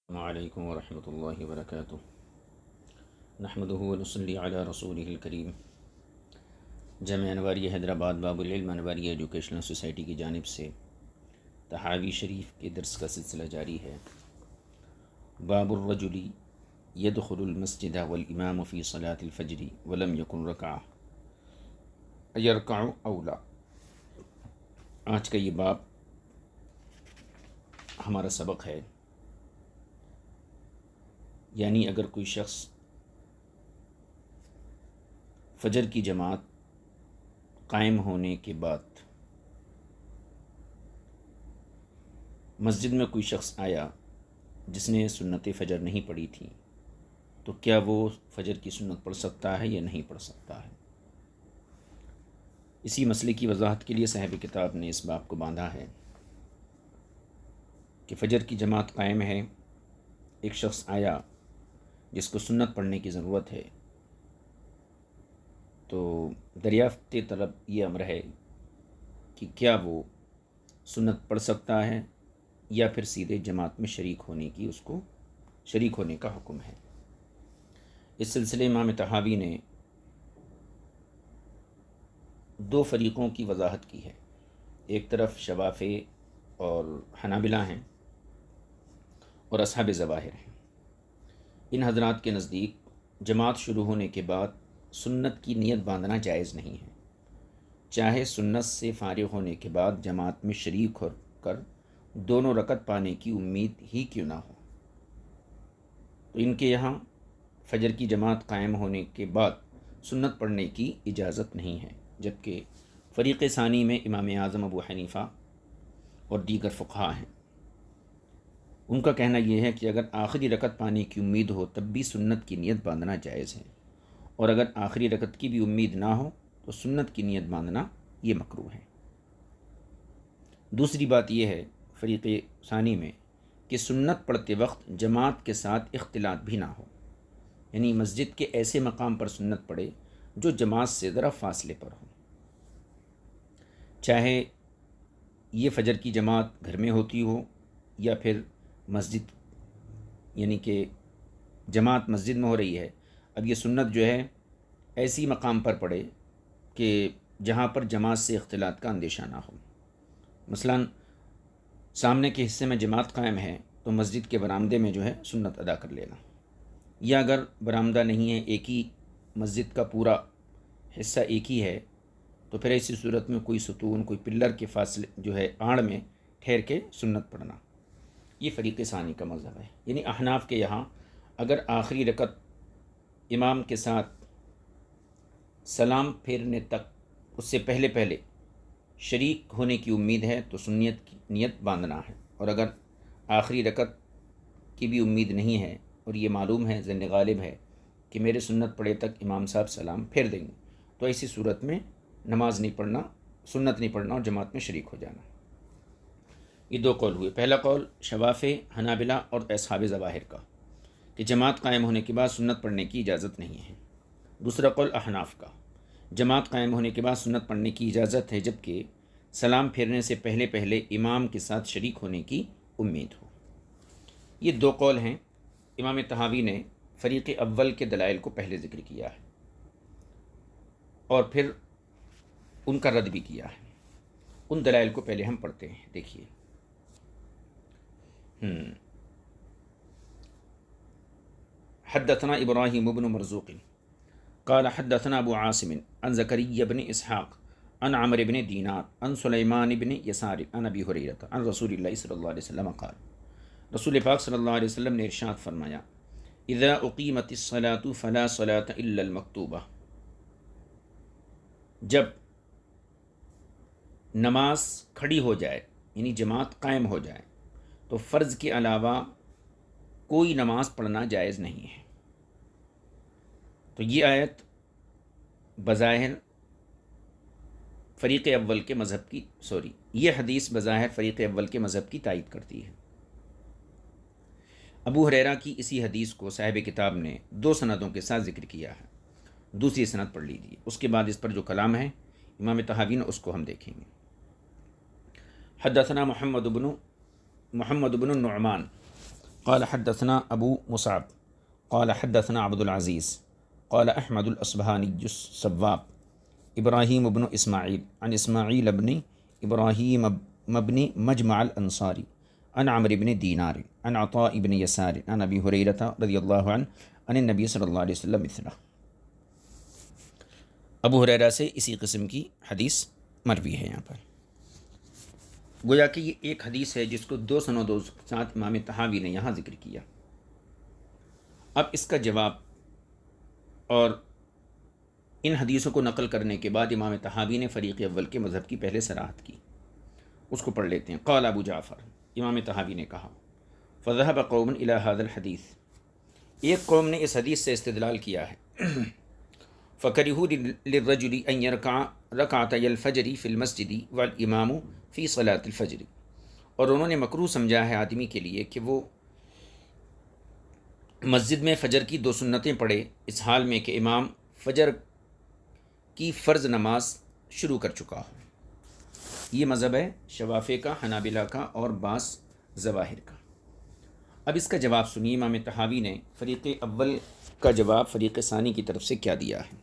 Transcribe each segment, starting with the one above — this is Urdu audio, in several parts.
وعلیکم ورحمۃ اللہ وبرکاتہ۔ نحمدہ ونصلی علی رسولہ الکریم۔ جامعہ انواریہ حیدرآباد باب العلم انواریہ ایجوکیشنل سوسائٹی کی جانب سے تحاوی شریف کے درس کا سلسلہ جاری ہے۔ باب الرجل يدخل المسجد والامام فی صلاة الفجر ولم يكن رکعہ یرکع او لا۔ آج کا یہ باب ہمارا سبق ہے، یعنی اگر کوئی شخص فجر کی جماعت قائم ہونے کے بعد مسجد میں کوئی شخص آیا جس نے سنت فجر نہیں پڑھی تھی، تو کیا وہ فجر کی سنت پڑھ سکتا ہے یا نہیں پڑھ سکتا ہے؟ اسی مسئلے کی وضاحت کے لیے صاحب کتاب نے اس باب کو باندھا ہے کہ فجر کی جماعت قائم ہے، ایک شخص آیا جس کو سنت پڑھنے کی ضرورت ہے، تو دریافت طلب یہ امر ہے کہ کیا وہ سنت پڑھ سکتا ہے یا پھر سیدھے جماعت میں شریک ہونے کا حکم ہے۔ اس سلسلے امام طحاوی نے دو فریقوں کی وضاحت کی ہے، ایک طرف شوافع اور حنابلہ ہیں اور اصحاب ظواہر ہیں۔ ان حضرات کے نزدیک جماعت شروع ہونے کے بعد سنت کی نیت باندھنا جائز نہیں ہے، چاہے سنت سے فارغ ہونے کے بعد جماعت میں شریک ہو کر دونوں رکعت پانے کی امید ہی کیوں نہ ہو۔ تو ان کے یہاں فجر کی جماعت قائم ہونے کے بعد سنت پڑھنے کی اجازت نہیں ہے، جبکہ فریق ثانی میں امام اعظم ابو حنیفہ اور دیگر فقہا ہیں۔ ان کا کہنا یہ ہے کہ اگر آخری رکعت پانے کی امید ہو تب بھی سنت کی نیت باندھنا جائز ہے، اور اگر آخری رکعت کی بھی امید نہ ہو تو سنت کی نیت باندھنا یہ مکروہ ہے۔ دوسری بات یہ ہے فریق ثانی میں کہ سنت پڑھتے وقت جماعت کے ساتھ اختلاط بھی نہ ہو، یعنی مسجد کے ایسے مقام پر سنت پڑھے جو جماعت سے ذرا فاصلے پر ہو، چاہے یہ فجر کی جماعت گھر میں ہوتی ہو یا پھر مسجد، یعنی کہ جماعت مسجد میں ہو رہی ہے، اب یہ سنت جو ہے ایسی مقام پر پڑھے کہ جہاں پر جماعت سے اختلاط کا اندیشہ نہ ہو۔ مثلا سامنے کے حصے میں جماعت قائم ہے تو مسجد کے برآمدے میں جو ہے سنت ادا کر لینا، یا اگر برآمدہ نہیں ہے، ایک ہی مسجد کا پورا حصہ ایک ہی ہے، تو پھر ایسی صورت میں کوئی ستون، کوئی پلر کے فاصلے جو ہے آڑ میں ٹھہر کے سنت پڑھنا، یہ فریق ثانی کا مذہب ہے۔ یعنی احناف کے یہاں اگر آخری رکعت امام کے ساتھ سلام پھیرنے تک اس سے پہلے شریک ہونے کی امید ہے تو سنت کی نیت باندھنا ہے، اور اگر آخری رکعت کی بھی امید نہیں ہے اور یہ معلوم ہے، ظن غالب ہے کہ میرے سنت پڑھے تک امام صاحب سلام پھیر دیں گے، تو ایسی صورت میں نماز نہیں پڑھنا، سنت نہیں پڑھنا اور جماعت میں شریک ہو جانا۔ یہ دو قول ہوئے، پہلا قول شوافع، حنابلہ اور اصحاب ظواہر کا کہ جماعت قائم ہونے کے بعد سنت پڑھنے کی اجازت نہیں ہے۔ دوسرا قول احناف کا، جماعت قائم ہونے کے بعد سنت پڑھنے کی اجازت ہے جبکہ سلام پھیرنے سے پہلے امام کے ساتھ شریک ہونے کی امید ہو۔ یہ دو قول ہیں۔ امام طحاوی نے فریق اول کے دلائل کو پہلے ذکر کیا ہے اور پھر ان کا رد بھی کیا ہے۔ ان دلائل کو پہلے ہم پڑھتے ہیں، دیکھیے۔ حدثنا ابراہیم بن مرزوق قال حدثنا ابو عاصم عن زكريا بن اسحاق عن عمرو بن دینار عن سلیمان بن یسار عن ابی ہریرہ عن رسول اللہ صلی اللہ علیہ وسلم قال، رسول پاک صلی اللہ علیہ وسلم نے ارشاد فرمایا، اذا اقیمت الصلاۃ فلا صلاۃ الا المکتوبہ، جب نماز کھڑی ہو جائے یعنی جماعت قائم ہو جائے تو فرض کے علاوہ کوئی نماز پڑھنا جائز نہیں ہے۔ تو یہ آیت بظاہر فریق اول کے مذہب کی یہ حدیث بظاہر فریق اول کے مذہب کی تائید کرتی ہے۔ ابو ہریرہ کی اسی حدیث کو صاحب کتاب نے دو سندوں کے ساتھ ذکر کیا ہے، دوسری سند پڑھ لیجیے، اس کے بعد اس پر جو کلام ہے امام طحاوی نے اس کو ہم دیکھیں گے۔ حدثنا محمد بن النعمان قال حدثنا ابو مصعب قال حدثنا عبد العزيز قال احمد الاصبهاني الصواب ابراهيم بن اسماعيل عن اسماعيل بن ابراهيم بن مجمع الانصاري عن عمرو بن دينار عن عطاء بن يسار عن ابي هريرة رضي الله عنه عن النبي صلی اللہ علیہ وسلم مثلہ. ابو ہریرہ سے اسی قسم کی حدیث مروی ہے. یہاں پر گویا کہ یہ ایک حدیث ہے جس کو دو سندوں کے ساتھ امام طحاوی نے یہاں ذکر کیا. اب اس کا جواب اور ان حدیثوں کو نقل کرنے کے بعد امام طحاوی نے فریق اول کے مذہب کی پہلے صراحت کی. اس کو پڑھ لیتے ہیں. قال ابو جعفر، امام طحاوی نے کہا، فذهب قوم الى هذا الحدیث، ایک قوم نے اس حدیث سے استدلال کیا ہے. فَكَرِهُ لِلرَّجُلِ أَن يَرْكَعَ رَكْعَتَيِ الْفَجْرِ فِي الْمَسْجِدِ وَالْإِمَامُ فِي صَلَاةِ الْفَجْرِ، اور انہوں نے مکروہ سمجھا ہے آدمی کے لیے کہ وہ مسجد میں فجر کی دو سنتیں پڑھے اس حال میں کہ امام فجر کی فرض نماز شروع کر چکا ہو. یہ مذہب ہے شوافع کا، حنابلہ کا اور بعض ظواہر کا. اب اس کا جواب سنیے امام طحاوی نے فریق اول کا جواب فریق ثانی کی طرف سے کیا دیا ہے.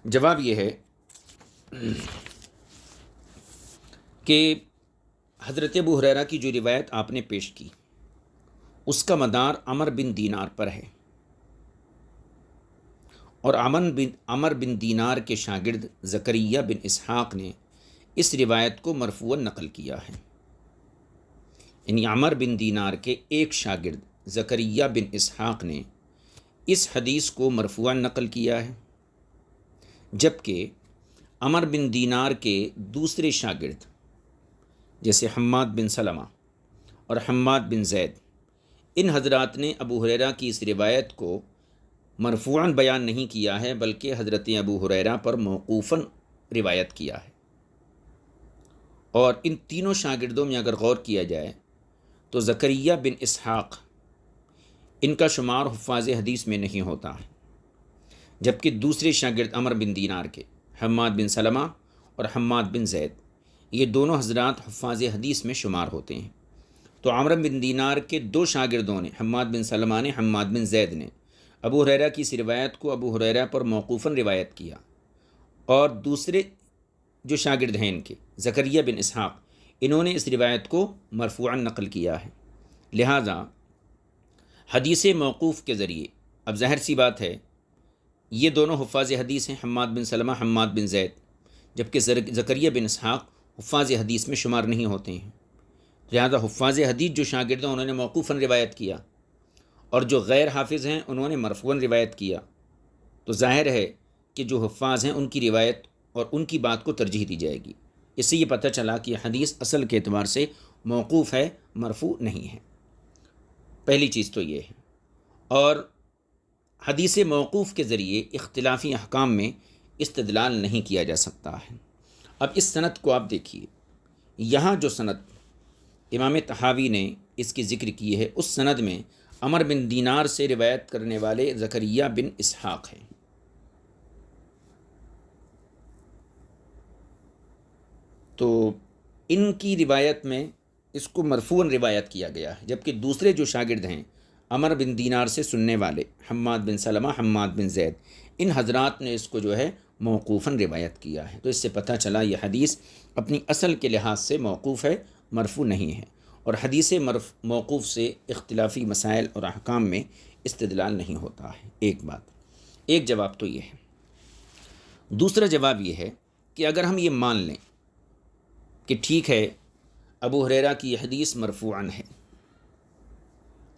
جواب یہ ہے کہ حضرت ابو ہریرہ کی جو روایت آپ نے پیش کی اس کا مدار عمر بن دینار پر ہے، اور عمر بن دینار کے شاگرد زکریا بن اسحاق نے اس روایت کو مرفوعاً نقل کیا ہے. یعنی عمر بن دینار کے ایک شاگرد زکریا بن اسحاق نے اس حدیث کو مرفوعاً نقل کیا ہے، جبکہ عمر بن دینار کے دوسرے شاگرد جیسے حماد بن سلمہ اور حماد بن زید، ان حضرات نے ابو ہریرہ کی اس روایت کو مرفوعاً بیان نہیں کیا ہے بلکہ حضرت ابو ہریرہ پر موقوفاً روایت کیا ہے. اور ان تینوں شاگردوں میں اگر غور کیا جائے تو زکریا بن اسحاق ان کا شمار حفاظ حدیث میں نہیں ہوتا ہے، جبکہ دوسرے شاگرد عمر بن دینار کے حماد بن سلمہ اور حماد بن زید، یہ دونوں حضرات حفاظ حدیث میں شمار ہوتے ہیں. تو عمر بن دینار کے دو شاگردوں نے، حماد بن سلمہ نے، حماد بن زید نے، ابو ہریرہ کی اس روایت کو ابو ہریرہ پر موقوفاً روایت کیا، اور دوسرے جو شاگرد ہیں ان کے زکریا بن اسحاق، انہوں نے اس روایت کو مرفوعاً نقل کیا ہے. لہٰذا حدیث موقوف کے ذریعے، اب ظاہر سی بات ہے یہ دونوں حفاظ حدیث ہیں، حماد بن سلمہ، حماد بن زید، جبکہ زکریا بن اسحاق حفاظ حدیث میں شمار نہیں ہوتے ہیں. لہذا حفاظ حدیث جو شاگرد ہیں انہوں نے موقوفاً روایت کیا، اور جو غیر حافظ ہیں انہوں نے مرفوعاً روایت کیا. تو ظاہر ہے کہ جو حفاظ ہیں ان کی روایت اور ان کی بات کو ترجیح دی جائے گی. اس سے یہ پتہ چلا کہ یہ حدیث اصل کے اعتبار سے موقوف ہے، مرفوع نہیں ہے. پہلی چیز تو یہ ہے. اور حدیث موقوف کے ذریعے اختلافی احکام میں استدلال نہیں کیا جا سکتا ہے. اب اس سند کو آپ دیکھیے، یہاں جو سند امام طحاوی نے اس کی ذکر کی ہے اس سند میں عمر بن دینار سے روایت کرنے والے زکریا بن اسحاق ہیں. تو ان کی روایت میں اس کو مرفوعاً روایت کیا گیا ہے، جبکہ دوسرے جو شاگرد ہیں عمر بن دینار سے سننے والے حماد بن سلمہ، حماد بن زید، ان حضرات نے اس کو جو ہے موقوفاً روایت کیا ہے. تو اس سے پتہ چلا یہ حدیث اپنی اصل کے لحاظ سے موقوف ہے، مرفوع نہیں ہے. اور حدیث موقوف سے اختلافی مسائل اور احکام میں استدلال نہیں ہوتا ہے. ایک بات، ایک جواب تو یہ ہے. دوسرا جواب یہ ہے کہ اگر ہم یہ مان لیں کہ ٹھیک ہے ابو ہریرہ کی یہ حدیث مرفوعاً ہے،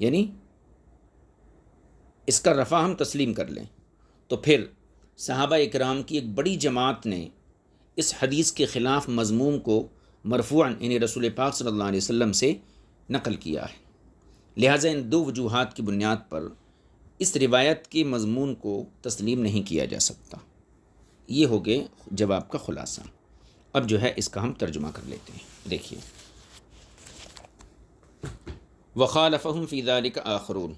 یعنی اس کا رفع ہم تسلیم کر لیں، تو پھر صحابہ اکرام کی ایک بڑی جماعت نے اس حدیث کے خلاف مضمون کو مرفوعاً یعنی رسول پاک صلی اللہ علیہ وسلم سے نقل کیا ہے. لہٰذا ان دو وجوہات کی بنیاد پر اس روایت کے مضمون کو تسلیم نہیں کیا جا سکتا. یہ ہو گئے جواب کا خلاصہ. اب جو ہے اس کا ہم ترجمہ کر لیتے ہیں. دیکھیے، وخالفہم فی ذلک آخرون،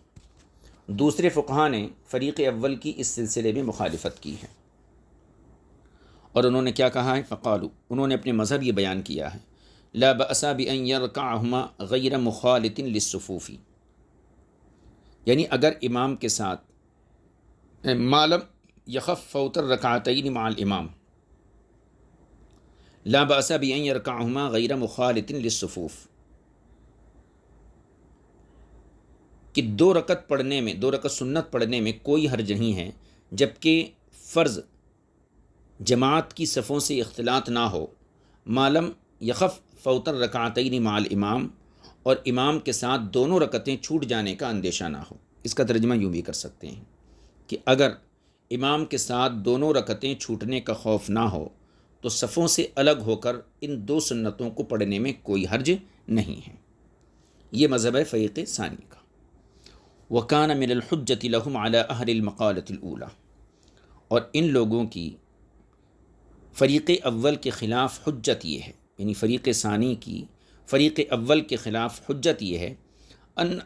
دوسرے فقہا نے فریق اول کی اس سلسلے میں مخالفت کی ہے، اور انہوں نے کیا کہا ہے؟ فقالو، انہوں نے اپنے مذہب یہ بیان کیا ہے لا بأس بأن يركعهما غیر مخالط للصفوف، یعنی اگر امام کے ساتھ ما لم یخف فوت الرکعتین مع الامام، لا بأس بأن يركعهما غیر مخالط للصفوف، کہ دو رکعت پڑھنے میں، دو رکعت سنت پڑھنے میں کوئی حرج نہیں ہے، جبکہ فرض جماعت کی صفوں سے اختلاط نہ ہو، معلوم یخف فوت الرکعتین مع الامام، اور امام کے ساتھ دونوں رکعتیں چھوٹ جانے کا اندیشہ نہ ہو۔ اس کا ترجمہ یوں بھی کر سکتے ہیں کہ اگر امام کے ساتھ دونوں رکعتیں چھوٹنے کا خوف نہ ہو تو صفوں سے الگ ہو کر ان دو سنتوں کو پڑھنے میں کوئی حرج نہیں ہے۔ یہ مذہب ہے فریق ثانی کا۔ وَكَانَ مِنَ الْحُجَّةِ لَهُمْ عَلَىٰ أَهْلِ الْمَقَالَةِ الْأُولَىٰ، اور ان لوگوں کی فریق اول کے خلاف حجت یہ ہے، یعنی فریق ثانی کی فریق اول کے خلاف حجت یہ ہے ان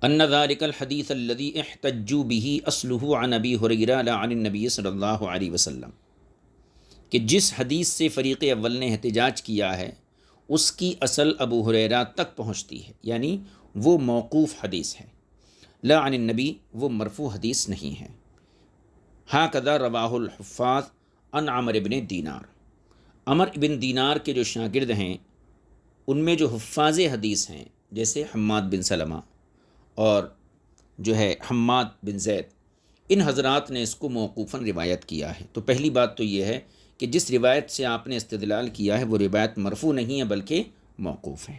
ان ذلك الحديث الذي احتجوا به اصله عن ابي هريره لا عن النبي صلی اللہ علیہ وسلم، کہ جس حدیث سے فریق اول نے احتجاج کیا ہے اس کی اصل ابو ہریرہ تک پہنچتی ہے، یعنی وہ موقوف حدیث ہے، لا عن النبی، وہ مرفوع حدیث نہیں ہے۔ ہاکذا رواہ الحفاظ عن عمر بن دینار، عمر بن دینار کے جو شاگرد ہیں ان میں جو حفاظ حدیث ہیں جیسے حماد بن سلمہ اور جو ہے حماد بن زید، ان حضرات نے اس کو موقوفاً روایت کیا ہے۔ تو پہلی بات تو یہ ہے کہ جس روایت سے آپ نے استدلال کیا ہے وہ روایت مرفوع نہیں ہے بلکہ موقوف ہے۔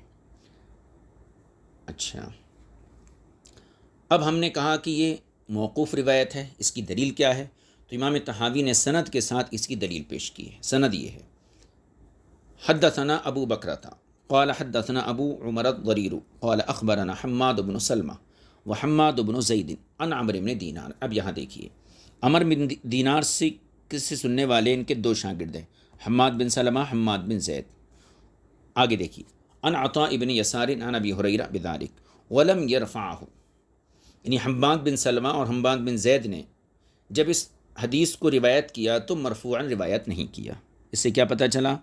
اچھا، اب ہم نے کہا کہ یہ موقوف روایت ہے، اس کی دلیل کیا ہے؟ تو امام طحاوی نے سند کے ساتھ اس کی دلیل پیش کی ہے۔ سند یہ ہے: حدثنا ابو بکرۃ قال حدثنا ابو عمر الضریر قال اخبرنا حماد بن سلمہ وحماد بن زید عن عمر بن دینار۔ اب یہاں دیکھیے، عمر بن دینار سے کس سے سننے والے ان کے دو شاگرد ہیں، حماد بن سلمہ، حماد بن زید۔ آگے دیکھیے، عن عطاء بن یسار عن ابی ہریرہ بذلک ولم یرفعہ، یعنی حماد بن سلمہ اور حماد بن زید نے جب اس حدیث کو روایت کیا تو مرفوعاً روایت نہیں کیا۔ اس سے کیا پتہ چلا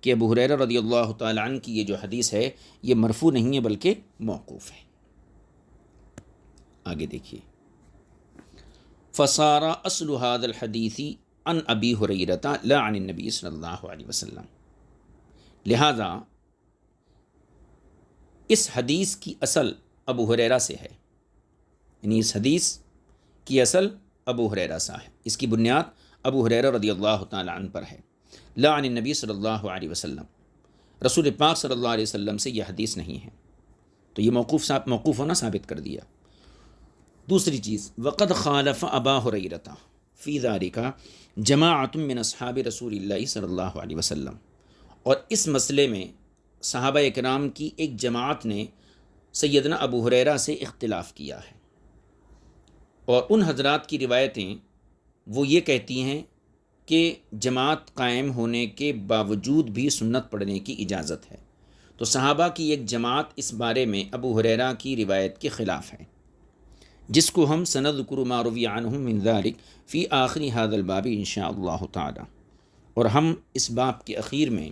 کہ ابو ہریرہ رضی اللہ تعالیٰ عنہ کی یہ جو حدیث ہے یہ مرفوع نہیں ہے بلکہ موقوف ہے۔ آگے دیکھیے، فصار اصل هذا الحدیث عن ابی ہریرہ لا عن النبی صلی اللہ علیہ وسلم، لہذا اس حدیث کی اصل ابو ہریرہ سے ہے، یعنی اس حدیث کی اصل ابو ہریرہ سے ہے، اس کی بنیاد ابو ہریرہ رضی اللہ تعالیٰ عنہ پر ہے، لا عن النبی صلی اللہ علیہ وسلم، رسول پاک صلی اللہ علیہ وسلم سے یہ حدیث نہیں ہے، تو یہ موقوف ہونا ثابت کر دیا۔ دوسری چیز، وقد خالف ابا ہریرہ فی ذلک جماعۃ من اصحاب رسول اللہ صلی اللہ علیہ وسلم، اور اس مسئلے میں صحابہ اکرام کی ایک جماعت نے سیدنا ابو ہریرہ سے اختلاف کیا ہے، اور ان حضرات کی روایتیں وہ یہ کہتی ہیں کہ جماعت قائم ہونے کے باوجود بھی سنت پڑھنے کی اجازت ہے، تو صحابہ کی ایک جماعت اس بارے میں ابو ہریرہ کی روایت کے خلاف ہے، جس کو ہم سنذکر ما روی عنہم من ذلک فی آخر ھذا الباب انشاء اللہ تعالی، اور ہم اس باب کے اخیر میں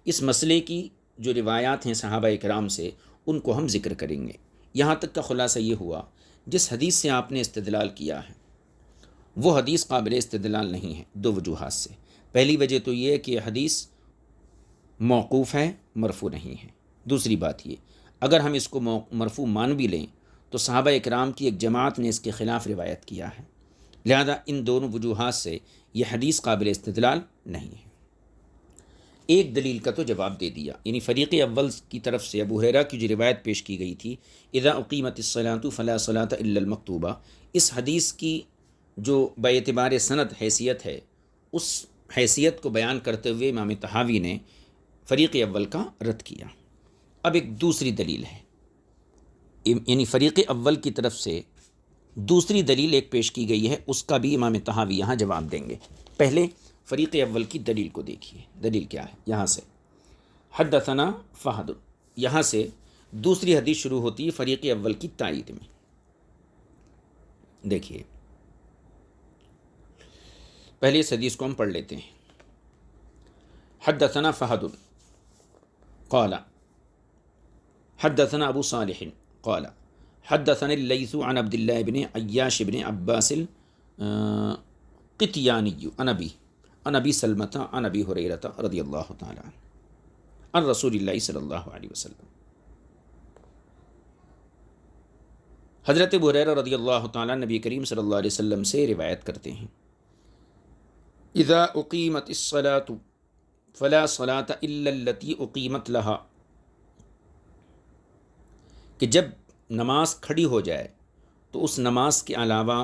اس مسئلے کی جو روایات ہیں صحابہ اکرام سے ان کو ہم ذکر کریں گے۔ یہاں تک کا خلاصہ یہ ہوا، جس حدیث سے آپ نے استدلال کیا ہے وہ حدیث قابل استدلال نہیں ہے، دو وجوہات سے۔ پہلی وجہ تو یہ ہے کہ حدیث موقوف ہے، مرفوع نہیں ہے۔ دوسری بات یہ، اگر ہم اس کو مرفوع مان بھی لیں تو صحابہ اکرام کی ایک جماعت نے اس کے خلاف روایت کیا ہے، لہذا ان دونوں وجوہات سے یہ حدیث قابل استدلال نہیں ہے۔ ایک دلیل کا تو جواب دے دیا، یعنی فریق اول کی طرف سے ابو ہریرہ کی جو روایت پیش کی گئی تھی، اذا اقیمت الصلاۃ فلا صلاۃ الا المکتوبہ، اس حدیث کی جو باعتبار سند حیثیت ہے، اس حیثیت کو بیان کرتے ہوئے امام طحاوی نے فریق اول کا رد کیا۔ اب ایک دوسری دلیل ہے، یعنی فریق اول کی طرف سے دوسری دلیل ایک پیش کی گئی ہے، اس کا بھی امام طحاوی یہاں جواب دیں گے۔ پہلے فریق اول کی دلیل کو دیکھیے، دلیل کیا ہے؟ یہاں سے حدثنا فہد، یہاں سے دوسری حدیث شروع ہوتی ہے فریق اول کی تائید میں۔ دیکھیے، پہلے اس حدیث کو ہم پڑھ لیتے ہیں۔ حدثنا فہد قال حدثنا ابو صالح قال حدثنا اللیث عن عبد الله بن عیاش بن عباس قطیانی عن ابی سلمة عن ابی ہریرہ رضی اللہ تعالی عنہ عن رسول اللہ صلی اللہ علیہ وسلم. حضرت ابو ہریرہ رضی اللہ تعالیٰ نبی کریم صلی اللہ علیہ وسلم سے روایت کرتے ہیں اذا اقیمت الصلاۃ فلا صلاۃ الا التی اقیمت لہا، کہ جب نماز کھڑی ہو جائے تو اس نماز کے علاوہ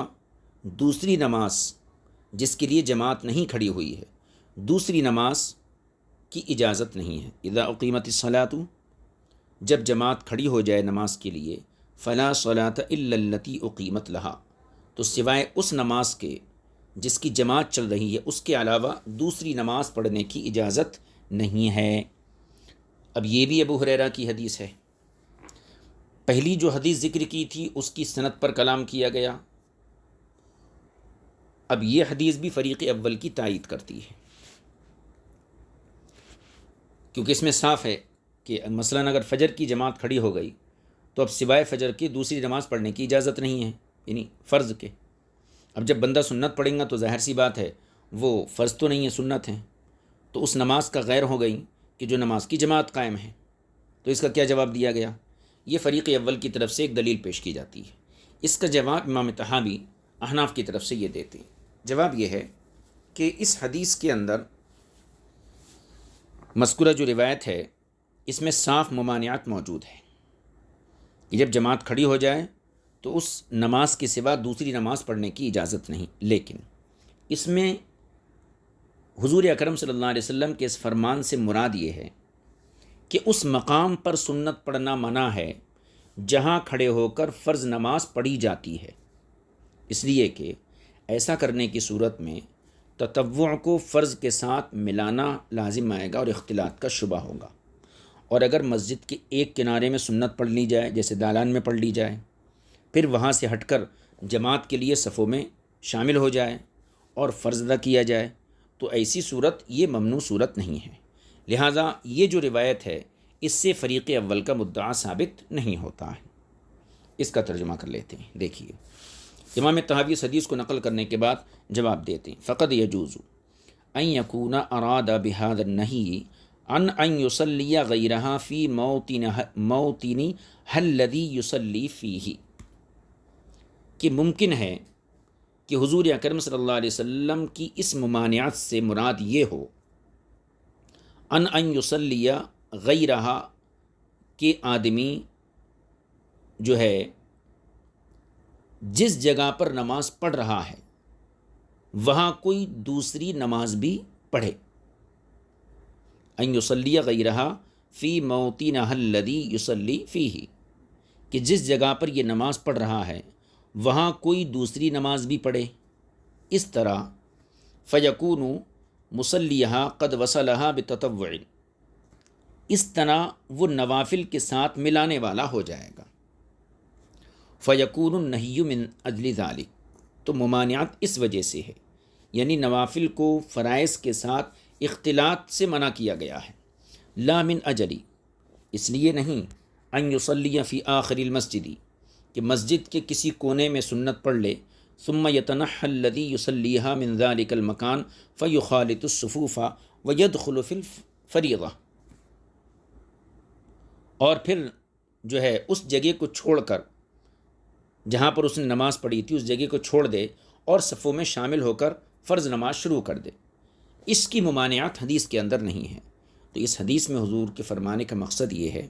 دوسری نماز جس کے لیے جماعت نہیں کھڑی ہوئی ہے، دوسری نماز کی اجازت نہیں ہے. اذا اقیمت الصلاۃ، جب جماعت کھڑی ہو جائے نماز کے لیے، فلا صلاۃ الا التی اقیمت لہا، تو سوائے اس نماز کے جس کی جماعت چل رہی ہے اس کے علاوہ دوسری نماز پڑھنے کی اجازت نہیں ہے. اب یہ بھی ابو ہریرہ کی حدیث ہے. پہلی جو حدیث ذکر کی تھی اس کی سند پر کلام کیا گیا. اب یہ حدیث بھی فریق اول کی تائید کرتی ہے، کیونکہ اس میں صاف ہے کہ مثلا اگر فجر کی جماعت کھڑی ہو گئی تو اب سوائے فجر کے دوسری نماز پڑھنے کی اجازت نہیں ہے، یعنی فرض کے. اب جب بندہ سنت پڑھیں گا تو ظاہر سی بات ہے وہ فرض تو نہیں ہے، سنت ہیں، تو اس نماز کا غیر ہو گئی کہ جو نماز کی جماعت قائم ہے. تو اس کا کیا جواب دیا گیا؟ یہ فریق اول کی طرف سے ایک دلیل پیش کی جاتی ہے. اس کا جواب امام طحاوی احناف کی طرف سے یہ دیتے ہیں. جواب یہ ہے کہ اس حدیث کے اندر مذکورہ جو روایت ہے اس میں صاف ممانعات موجود ہے کہ جب جماعت کھڑی ہو جائے تو اس نماز کے سوا دوسری نماز پڑھنے کی اجازت نہیں. لیکن اس میں حضور اکرم صلی اللہ علیہ وسلم کے اس فرمان سے مراد یہ ہے کہ اس مقام پر سنت پڑھنا منع ہے جہاں کھڑے ہو کر فرض نماز پڑھی جاتی ہے، اس لیے کہ ایسا کرنے کی صورت میں تطوع کو فرض کے ساتھ ملانا لازم آئے گا اور اختلاط کا شبہ ہوگا. اور اگر مسجد کے ایک کنارے میں سنت پڑھ لی جائے، جیسے دالان میں پڑھ لی جائے، پھر وہاں سے ہٹ کر جماعت کے لیے صفوں میں شامل ہو جائے اور فرض ادا کیا جائے، تو ایسی صورت یہ ممنوع صورت نہیں ہے. لہٰذا یہ جو روایت ہے اس سے فریق اول کا مدعا ثابت نہیں ہوتا ہے. اس کا ترجمہ کر لیتے ہیں. دیکھیے امام طحاوی اس حدیث کو نقل کرنے کے بعد جواب دیتے ہیں فقد یجوز ان یکون اراد بهذا النهی ان یصلی غیرہا فی موطن الذی یصلی فیہ، کہ ممکن ہے کہ حضور اکرم صلی اللہ علیہ وسلم کی اس ممانعت سے مراد یہ ہو ان یصلی غیرہا، کہ آدمی جو ہے جس جگہ پر نماز پڑھ رہا ہے وہاں کوئی دوسری نماز بھی پڑھے. ان یصلی غیرہا فی موطنہ الذی یصلی فیہ، کہ جس جگہ پر یہ نماز پڑھ رہا ہے وہاں کوئی دوسری نماز بھی پڑھے. اس طرح فیکون مصلیہا قد وصلہا بتطوع، اس طرح وہ نوافل کے ساتھ ملانے والا ہو جائے گا. فیکون النہی من اجل ذلک، تو ممانعت اس وجہ سے ہے، یعنی نوافل کو فرائض کے ساتھ اختلاط سے منع کیا گیا ہے. لا من اجلی، اس لیے نہیں، ان یصلی فی آخر المسجد، کہ مسجد کے کسی کونے میں سنت پڑھ لے، ثم یتنحى الذی یصلیہا من ذلک المکان فیخالط الصفوف ویدخل فی الفریضہ، اور پھر جو ہے اس جگہ کو چھوڑ کر جہاں پر اس نے نماز پڑھی تھی اس جگہ کو چھوڑ دے اور صفوں میں شامل ہو کر فرض نماز شروع کر دے. اس کی ممانعت حدیث کے اندر نہیں ہے. تو اس حدیث میں حضور کے فرمانے کا مقصد یہ ہے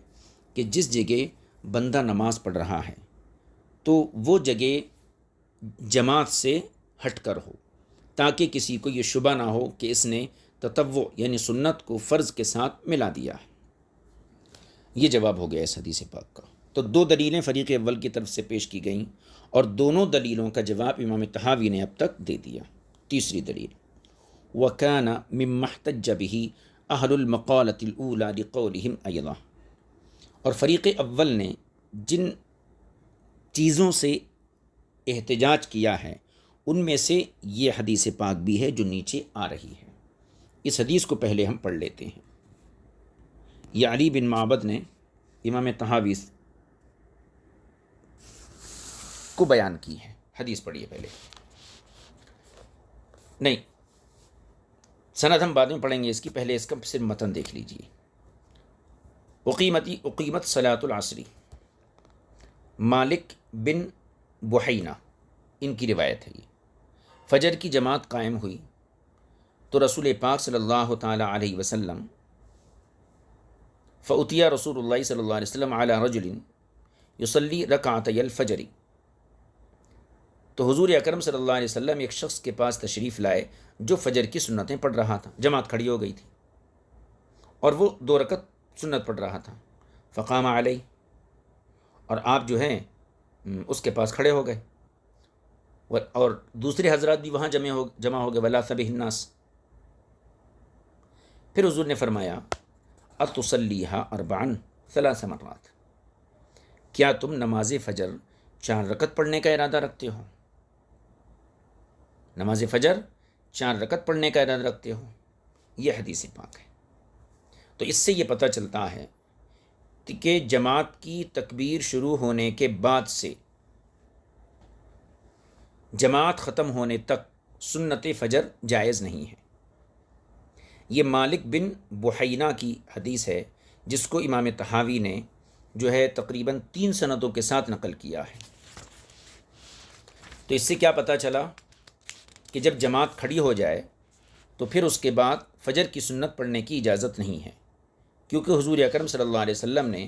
کہ جس جگہ بندہ نماز پڑھ رہا ہے تو وہ جگہ جماعت سے ہٹ کر ہو، تاکہ کسی کو یہ شبہ نہ ہو کہ اس نے تطوع یعنی سنت کو فرض کے ساتھ ملا دیا ہے. یہ جواب ہو گیا اس حدیث پاک کا. تو دو دلیلیں فریق اول کی طرف سے پیش کی گئیں اور دونوں دلیلوں کا جواب امام طحاوی نے اب تک دے دیا. تیسری دلیل وَكَانَ مِمَّا احْتَجَّ بِهِ أَهْلُ الْمَقَالَةِ الْأُولَى لِقَوْلِهِمْ أَيْضًا، اور فریق اول نے جن چیزوں سے احتجاج کیا ہے ان میں سے یہ حدیث پاک بھی ہے جو نیچے آ رہی ہے. اس حدیث کو پہلے ہم پڑھ لیتے ہیں۔ یہ علی بن معبد نے امام طحاوی کو بیان کی ہے۔ حدیث پڑھیے پہلے، نہیں سند ہم بعد میں پڑھیں گے اس کی، پہلے اس کا صرف متن دیکھ لیجیے۔ اقیمت صلاۃ العصری، مالک بن بحینہ ان کی روایت ہے۔ یہ فجر کی جماعت قائم ہوئی تو رسول پاک صلی اللہ تعالی علیہ وسلم فأتي رسول اللہ صلی اللہ علیہ وسلم علی رجل یصلی رکعتي الفجر، تو حضور اکرم صلی اللہ علیہ وسلم ایک شخص کے پاس تشریف لائے جو فجر کی سنتیں پڑھ رہا تھا، جماعت کھڑی ہو گئی تھی اور وہ 2 رکعت سنت پڑھ رہا تھا۔ فقام علیہ، اور آپ جو ہیں اس کے پاس کھڑے ہو گئے، اور دوسرے حضرات بھی وہاں جمع ہو گئے، ولا سبہ الناس۔ پھر حضور نے فرمایا اتصلیھا اربعا 3 مرات، کیا تم نماز فجر 4 رکعت پڑھنے کا ارادہ رکھتے ہو؟ نماز فجر 4 رکعت پڑھنے کا ارادہ رکھتے ہو، یہ حدیث پاک ہے۔ تو اس سے یہ پتہ چلتا ہے کہ جماعت کی تکبیر شروع ہونے کے بعد سے جماعت ختم ہونے تک سنت فجر جائز نہیں ہے۔ یہ مالک بن بحینہ کی حدیث ہے، جس کو امام طحاوی نے جو ہے تقریباً 3 سندوں کے ساتھ نقل کیا ہے۔ تو اس سے کیا پتہ چلا کہ جب جماعت کھڑی ہو جائے تو پھر اس کے بعد فجر کی سنت پڑھنے کی اجازت نہیں ہے، کیونکہ حضور اکرم صلی اللہ علیہ وسلم نے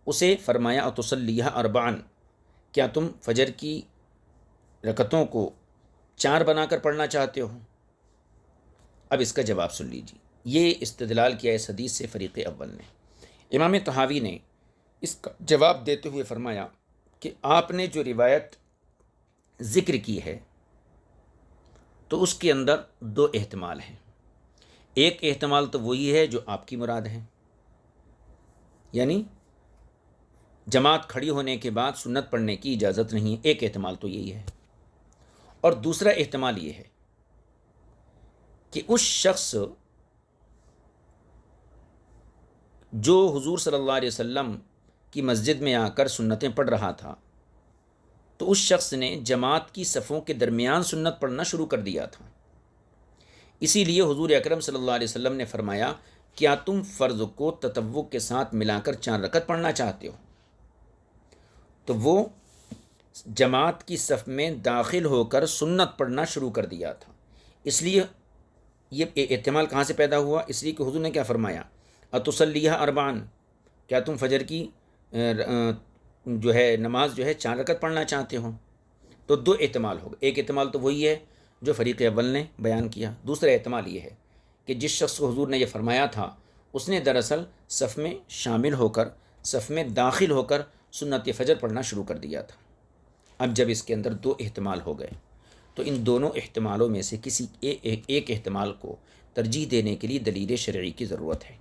اسے فرمایا اتصلیھا اربعا، کیا تم فجر کی رکعتوں کو 4 بنا کر پڑھنا چاہتے ہو؟ اب اس کا جواب سن لیجیے۔ یہ استدلال کیا اس حدیث سے فریق اول نے۔ امام طحاوی نے اس کا جواب دیتے ہوئے فرمایا کہ آپ نے جو روایت ذکر کی ہے تو اس کے اندر 2 احتمال ہیں۔ ایک احتمال تو وہی ہے جو آپ کی مراد ہے، یعنی جماعت کھڑی ہونے کے بعد سنت پڑھنے کی اجازت نہیں ہے، ایک احتمال تو یہی ہے۔ اور دوسرا احتمال یہ ہے کہ اس شخص جو حضور صلی اللہ علیہ وسلم کی مسجد میں آ کر سنتیں پڑھ رہا تھا، تو اس شخص نے جماعت کی صفوں کے درمیان سنت پڑھنا شروع کر دیا تھا، اسی لیے حضور اکرم صلی اللہ علیہ وسلم نے فرمایا کیا تم فرض کو تطوع کے ساتھ ملا کر 4 رکعت پڑھنا چاہتے ہو؟ تو وہ جماعت کی صف میں داخل ہو کر سنت پڑھنا شروع کر دیا تھا۔ اس لیے یہ احتمال کہاں سے پیدا ہوا؟ اس لیے کہ حضور نے کیا فرمایا اتصلیھا اربعا، کیا تم فجر کی جو ہے نماز جو ہے 4 رکعت پڑھنا چاہتے ہو؟ تو 2 احتمال ہو گئے۔ ایک احتمال تو وہی ہے جو فریق اول نے بیان کیا، دوسرا احتمال یہ ہے کہ جس شخص کو حضور نے یہ فرمایا تھا اس نے دراصل صف میں شامل ہو کر، صف میں داخل ہو کر سنت فجر پڑھنا شروع کر دیا تھا۔ اب جب اس کے اندر 2 احتمال ہو گئے تو ان دونوں احتمالوں میں سے کسی ایک احتمال کو ترجیح دینے کے لیے دلیل شرعی کی ضرورت ہے۔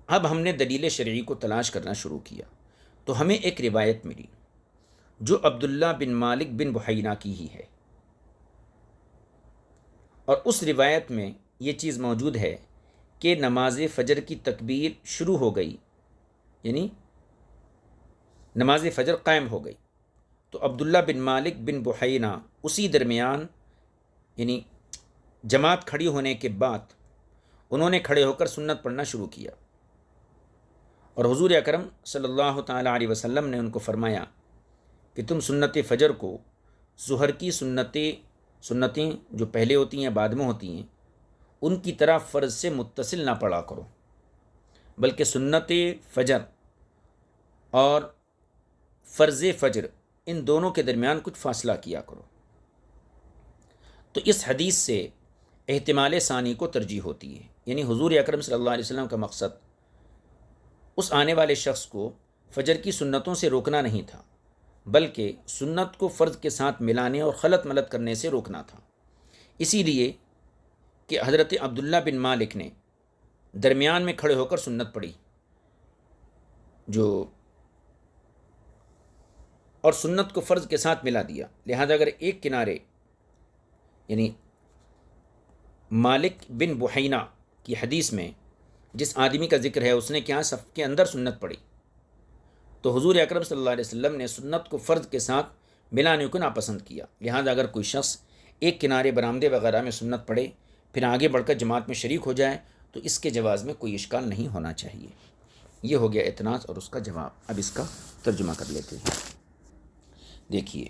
اب ہم نے دلیل شرعی کو تلاش کرنا شروع کیا تو ہمیں ایک روایت ملی جو عبداللہ بن مالک بن بحینہ کی ہی ہے، اور اس روایت میں یہ چیز موجود ہے کہ نماز فجر کی تکبیر شروع ہو گئی، یعنی نماز فجر قائم ہو گئی، تو عبداللہ بن مالک بن بحینہ اسی درمیان، یعنی جماعت کھڑی ہونے کے بعد انہوں نے کھڑے ہو کر سنت پڑھنا شروع کیا، اور حضور اکرم صلی اللہ تعالی علیہ وسلم نے ان کو فرمایا کہ تم سنت فجر کو ظہر کی سنتیں جو پہلے ہوتی ہیں بعد میں ہوتی ہیں ان کی طرح فرض سے متصل نہ پڑھا کرو، بلکہ سنت فجر اور فرض فجر ان دونوں کے درمیان کچھ فاصلہ کیا کرو۔ تو اس حدیث سے احتمال ثانی کو ترجیح ہوتی ہے، یعنی حضور اکرم صلی اللہ علیہ وسلم کا مقصد اس آنے والے شخص کو فجر کی سنتوں سے روکنا نہیں تھا، بلکہ سنت کو فرض کے ساتھ ملانے اور خلط ملط کرنے سے روکنا تھا۔ اسی لیے کہ حضرت عبداللہ بن مالک نے درمیان میں کھڑے ہو کر سنت پڑھی اور سنت کو فرض کے ساتھ ملا دیا، لہذا اگر ایک کنارے یعنی مالک بن بحینہ کی حدیث میں جس آدمی کا ذکر ہے اس نے کیا صف کے اندر سنت پڑھی، تو حضور اکرم صلی اللہ علیہ وسلم نے سنت کو فرض کے ساتھ ملانے کو ناپسند کیا، لہذا اگر کوئی شخص ایک کنارے برآمدے وغیرہ میں سنت پڑھے پھر آگے بڑھ کر جماعت میں شریک ہو جائے تو اس کے جواز میں کوئی اشکال نہیں ہونا چاہیے۔ یہ ہو گیا اعتراض اور اس کا جواب۔ اب اس کا ترجمہ کر لیتے ہیں۔ دیکھیے،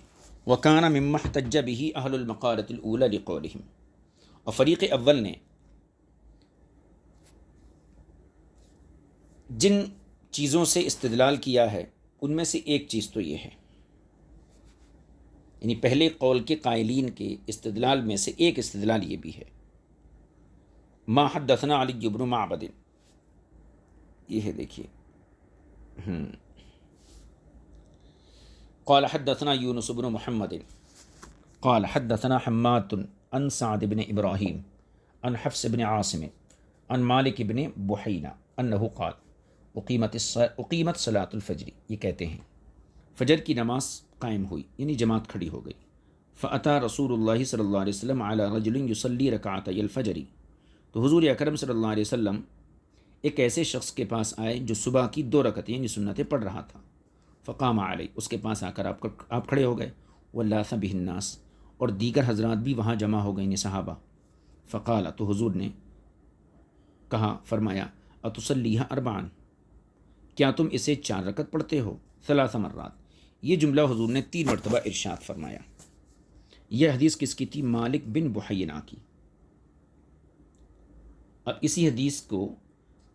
وَكَانَ مِمَّا احْتَجَّ بِهِ أَهْلُ الْمَقَالَةِ الْأُولَى لِقَوْلِهِمْ، اور فریق اول نے جن چیزوں سے استدلال کیا ہے ان میں سے ایک چیز تو یہ ہے، یعنی پہلے قول کے قائلین کے استدلال میں سے ایک استدلال یہ بھی ہے، ما حدثنا علی بن معبد، یہ ہے دیکھیے، قال حدثنا یونس بن محمد قال حدثنا حماد عن سعد بن ابراہیم عن حفص بن عاصم عن مالک بن بحینہ انہ قال اقیمت صلاۃ الفجر، یہ کہتے ہیں فجر کی نماز قائم ہوئی یعنی جماعت کھڑی ہو گئی، فأتى رسول اللہ صلی اللہ علیہ وسلم علی رجل یصلی رکعتي الفجر، تو حضور اکرم صلی اللہ علیہ وسلم ایک ایسے شخص کے پاس آئے جو صبح کی 2 رکعتیں یعنی سنتیں پڑھ رہا تھا، فقام علیہ، اس کے پاس آ کر آپ کھڑے ہو گئے، واللاث به الناس، اور دیگر حضرات بھی وہاں جمع ہو گئے یعنی صحابہ، فقال، تو حضور نے کہا فرمایا، اتصلیها 4، کیا تم اسے 4 رکعت پڑھتے ہو؟ 3 مرات، یہ جملہ حضور نے 3 مرتبہ ارشاد فرمایا۔ یہ حدیث کس کی تھی؟ مالک بن بحینہ کی۔ اب اسی حدیث کو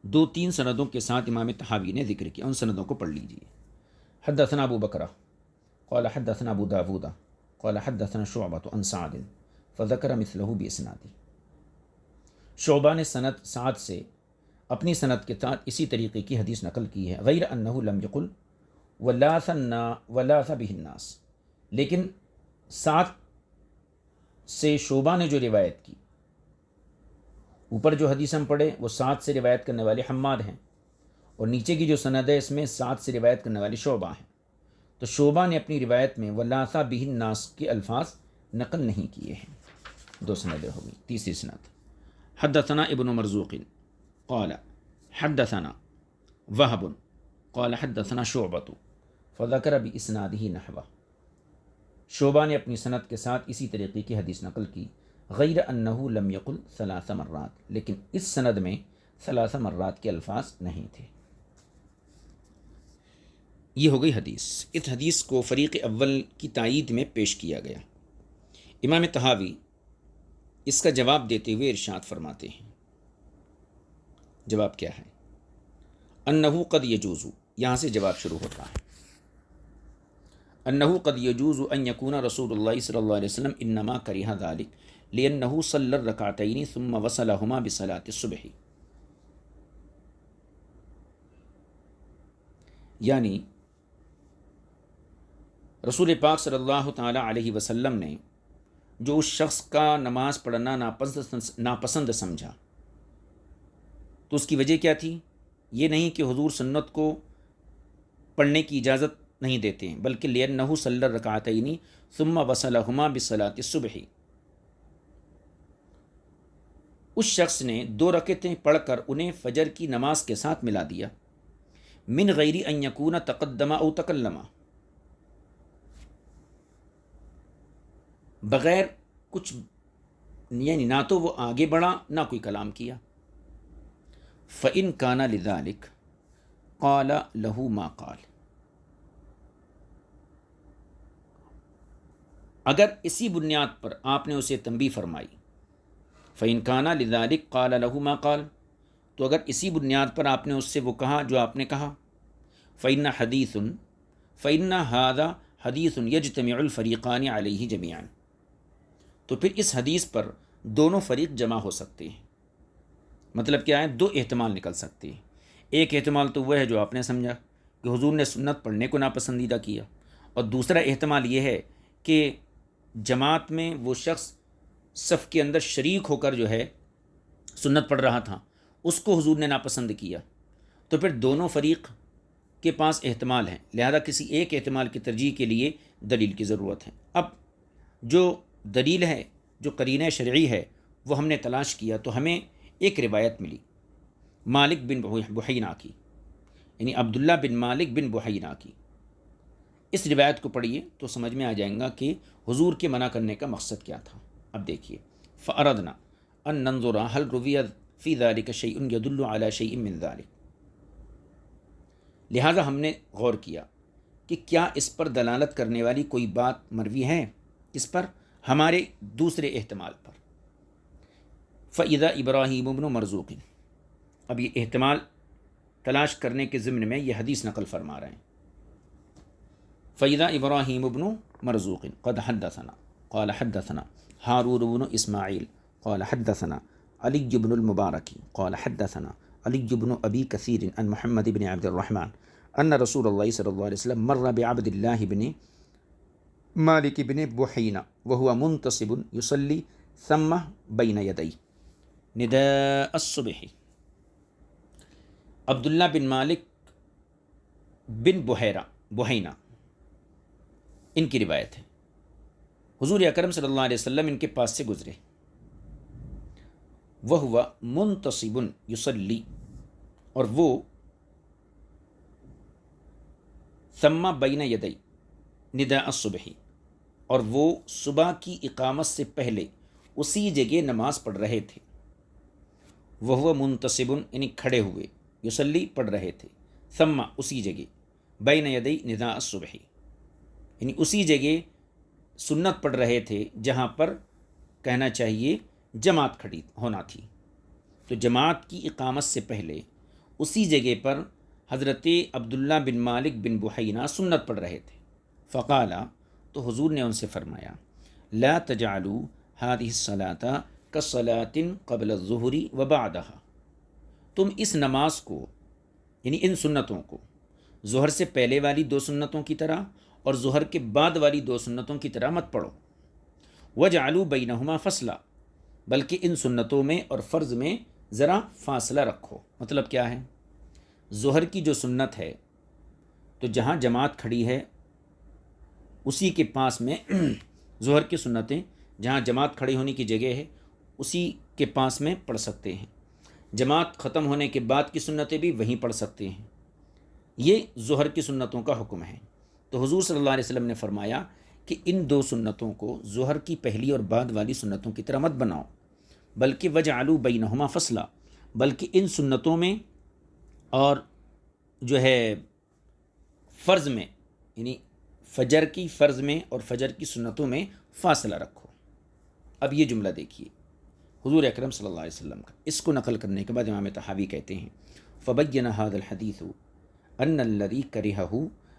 2-3 سندوں کے ساتھ امام طحاوی نے ذکر کیا، ان سندوں کو پڑھ لیجئے۔ حدثنا ابو بکرہ قال حدثنا ابو داود قال حدثنا شعبۃ عن سعد فذكر مثله باسناده، شعبہ نے سعد سے اپنی سند کے ساتھ اسی طریقے کی حدیث نقل کی ہے، غیر انہ لم یقل ولاث به الناس، لیکن سعد سے شعبہ نے جو روایت کی، اوپر جو حدیث ہم پڑھے وہ سعد سے روایت کرنے والے حماد ہیں، اور نیچے کی جو سند ہے اس میں سعد سے روایت کرنے والے شعبہ ہیں، تو شعبہ نے اپنی روایت میں ولاث به الناس کے الفاظ نقل نہیں کیے ہیں۔ 2 سندیں ہو گئی۔ تیسری سند، حدثنا ابن مرزوق قال حدثنا وهب قال حدثنا شعبۃ فذكر باسناده نحوه، شعبہ نے اپنی سند کے ساتھ اسی طریقے کی حدیث نقل کی، غیر انہ لم یقل 3 مرات، لیکن اس سند میں 3 مرات کے الفاظ نہیں تھے۔ یہ ہو گئی حدیث۔ اس حدیث کو فریق اول کی تائید میں پیش کیا گیا۔ امام طحاوی اس کا جواب دیتے ہوئے ارشاد فرماتے ہیں، جواب کیا ہے؟ انہ قد یجوز، یہاں سے جواب شروع ہوتا ہے، انہ قد یجوز ان یکون رسول اللہ صلی اللہ علیہ وسلم انما کرہ ذلک لانہ صلی الرکعتین ثم وصلہما بصلاۃ الصبح، یعنی رسول پاک صلی اللہ تعالی علیہ وسلم نے جو اس شخص کا نماز پڑھنا ناپسند سمجھا، تو اس کی وجہ کیا تھی؟ یہ نہیں کہ حضور سنت کو پڑھنے کی اجازت نہیں دیتے ہیں، بلکہ لأنہ صلی الرکعتین ثم وصلہما بصلاۃ الصبح، اس شخص نے 2 رکعتیں پڑھ کر انہیں فجر کی نماز کے ساتھ ملا دیا، من غیر ان یکون تقدم او تکلم، بغیر کچھ، یعنی نہ تو وہ آگے بڑھا نہ کوئی کلام کیا۔ فإن کان لذلک قال له ما قال، اگر اسی بنیاد پر آپ نے اسے تنبیہ فرمائی، فإن کان لذلک قال له ما قال، تو اگر اسی بنیاد پر آپ نے اس سے وہ کہا جو آپ نے کہا، فإن هذا حدیث یجتمع الفریقان علیہ جمیعا، تو پھر اس حدیث پر دونوں فریق جمع ہو سکتے ہیں۔ مطلب کیا ہے؟ 2 احتمال نکل سکتے ہیں۔ ایک احتمال تو وہ ہے جو آپ نے سمجھا کہ حضور نے سنت پڑھنے کو ناپسندیدہ کیا، اور دوسرا احتمال یہ ہے کہ جماعت میں وہ شخص صف کے اندر شریک ہو کر جو ہے سنت پڑھ رہا تھا، اس کو حضور نے ناپسند کیا، تو پھر دونوں فریق کے پاس احتمال ہیں، لہذا کسی ایک احتمال کی ترجیح کے لیے دلیل کی ضرورت ہے۔ اب جو دلیل ہے، جو قرینہ شرعی ہے، وہ ہم نے تلاش کیا تو ہمیں ایک روایت ملی مالک بن بحینہ کی، یعنی عبداللہ بن مالک بن بحینہ کی۔ اس روایت کو پڑھیے تو سمجھ میں آ جائے گا کہ حضور کے منع کرنے کا مقصد کیا تھا۔ اب دیکھیے، فَأَرَدْنَا أَن نَنظُرَ هَلْ رُوِيَ فِي ذَلِكَ شَيْءٌ يَدُلُّ عَلَى شَيْءٍ مِّن ذَلِكَ، لہٰذا ہم نے غور کیا کہ کیا اس پر دلالت کرنے والی کوئی بات مروی ہے، اس پر ہمارے دوسرے احتمال پر۔ فَإِذَا إِبْرَاهِيمُ بْنُ مَرْزُوقٍ، اب یہ احتمال تلاش کرنے کے ضمن میں یہ حدیث نقل فرما رہے ہیں۔ فَإِذَا إِبْرَاهِيمُ بْنُ مَرْزُوقٍ قَدْ حَدَّثَنَا قال حدثنا هارون بن إسماعيل قال حدثنا علي بن المبارك قال حدثنا علي بن أبي كثير عن محمد بن عبد الرحمن أن رسول الله صلى الله عليه وسلم مر بعبد الله بن مالك بن بحينة وهو منتصب يصلي ثم بين يديه نداء الصبح۔ عبداللہ بن مالک بن بحینہ ان کی روایت ہے، حضور اکرم صلی اللہ علیہ وسلم ان کے پاس سے گزرے، وَهُوَ مُنْتَصِبٌ يُصَلِّي، اور وہ ثم بین یدی نداء الصبح، اور وہ صبح کی اقامت سے پہلے اسی جگہ نماز پڑھ رہے تھے، وَهُوَ مُنْتَصِبٌ یعنی کھڑے ہوئے، یصلی پڑھ رہے تھے، ثم اسی جگہ، بین یدی نداء الصبح یعنی اسی جگہ سنت پڑھ رہے تھے جہاں پر کہنا چاہیے جماعت کھڑی ہونا تھی، تو جماعت کی اقامت سے پہلے اسی جگہ پر حضرت عبداللہ بن مالک بن بحینہ سنت پڑھ رہے تھے۔ فقال، تو حضور نے ان سے فرمایا، لا تجعلوا هذه الصلاة كالصلاة قبل الظہر وبعدها، تم اس نماز کو یعنی ان سنتوں کو ظہر سے پہلے والی دو سنتوں کی طرح اور ظہر کے بعد والی دو سنتوں کی طرح مت پڑھو، وجعلوا بینہما فصلا، بلکہ ان سنتوں میں اور فرض میں ذرا فاصلہ رکھو۔ مطلب کیا ہے؟ ظہر کی جو سنت ہے تو جہاں جماعت کھڑی ہے اسی کے پاس میں ظہر کی سنتیں جہاں جماعت کھڑی ہونے کی جگہ ہے اسی کے پاس میں پڑھ سکتے ہیں، جماعت ختم ہونے کے بعد کی سنتیں بھی وہیں پڑھ سکتے ہیں، یہ ظہر کی سنتوں کا حکم ہے۔ تو حضور صلی اللہ علیہ وسلم نے فرمایا کہ ان دو سنتوں کو ظہر کی پہلی اور بعد والی سنتوں کی طرح مت بناؤ، بلکہ وجعلوا بینہما فصلا، بلکہ ان سنتوں میں اور جو ہے فرض میں یعنی فجر کی فرض میں اور فجر کی سنتوں میں فاصلہ رکھو۔ اب یہ جملہ دیکھیے حضور اکرم صلی اللہ علیہ وسلم کا، اس کو نقل کرنے کے بعد امام طحاوی کہتے ہیں فبین هذا الحدیث ان الذی کرہہ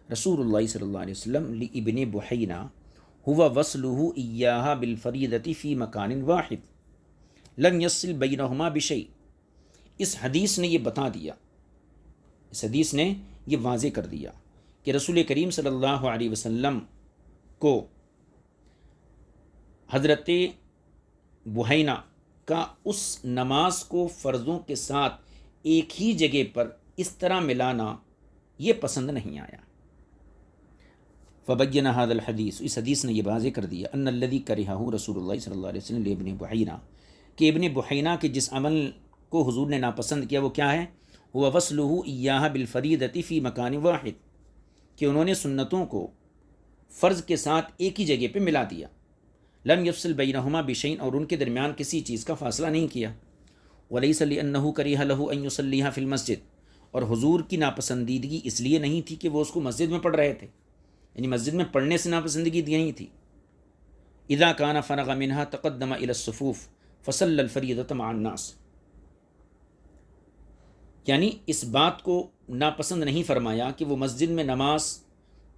رسول اللہ صلی اللہ علیہ وسلم لابن بحینہ هو وصلہ ایاہا بالفریضۃ فی مکان واحد لم یصل بینہما بشیء۔ اس حدیث نے یہ بتا دیا، اس حدیث نے یہ واضح کر دیا کہ رسول کریم صلی اللہ علیہ وسلم کو حضرت بحینہ کا اس نماز کو فرضوں کے ساتھ ایک ہی جگہ پر اس طرح ملانا یہ پسند نہیں آیا۔ فبین هذا الحدیث، اس حدیث نے یہ واضح کر دیا ان الذی کرہہ رسول اللہ صلی اللہ علیہ وسلم لابن بحینہ، کہ ابن بحینہ کے جس عمل کو حضور نے ناپسند کیا وہ کیا ہے؟ هو وصلہ ایاہا بالفریضۃ فی مکان واحد، کہ انہوں نے سنتوں کو فرض کے ساتھ ایک ہی جگہ پہ ملا دیا، لم یفصل بینہما بشیء، اور ان کے درمیان کسی چیز کا فاصلہ نہیں کیا، ولیس لانہ کرہ لہ ان یصلیھا فی المسجد، اور حضور کی ناپسندیدگی اس لیے نہیں تھی کہ وہ اس کو مسجد میں پڑھ رہے تھے، یعنی مسجد میں پڑھنے سے ناپسندگی نہیں تھی۔ اذا کان فرغ منہا تقدم الی الصفوف فصلی الفریضۃ مع الناس، یعنی اس بات کو ناپسند نہیں فرمایا کہ وہ مسجد میں نماز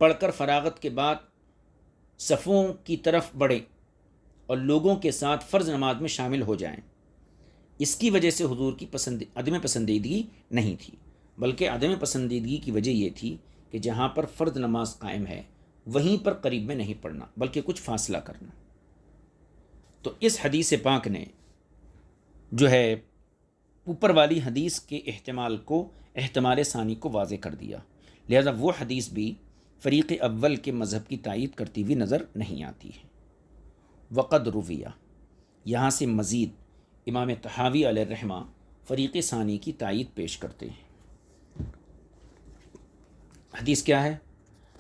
پڑھ کر فراغت کے بعد صفوں کی طرف بڑھیں اور لوگوں کے ساتھ فرض نماز میں شامل ہو جائیں۔ اس کی وجہ سے حضور کی عدم پسندیدگی نہیں تھی، بلکہ عدم پسندیدگی کی وجہ یہ تھی کہ جہاں پر فرض نماز قائم ہے وہیں پر قریب میں نہیں پڑھنا بلکہ کچھ فاصلہ کرنا۔ تو اس حدیث پاک نے جو ہے اوپر والی حدیث کے احتمال ثانی کو واضح کر دیا، لہذا وہ حدیث بھی فریق اول کے مذہب کی تائید کرتی ہوئی نظر نہیں آتی ہے۔ وقد رویہ، یہاں سے مزید امام طحاوی علیہ الرحمہ فریق ثانی کی تائید پیش کرتے ہیں۔ حدیث کیا ہے؟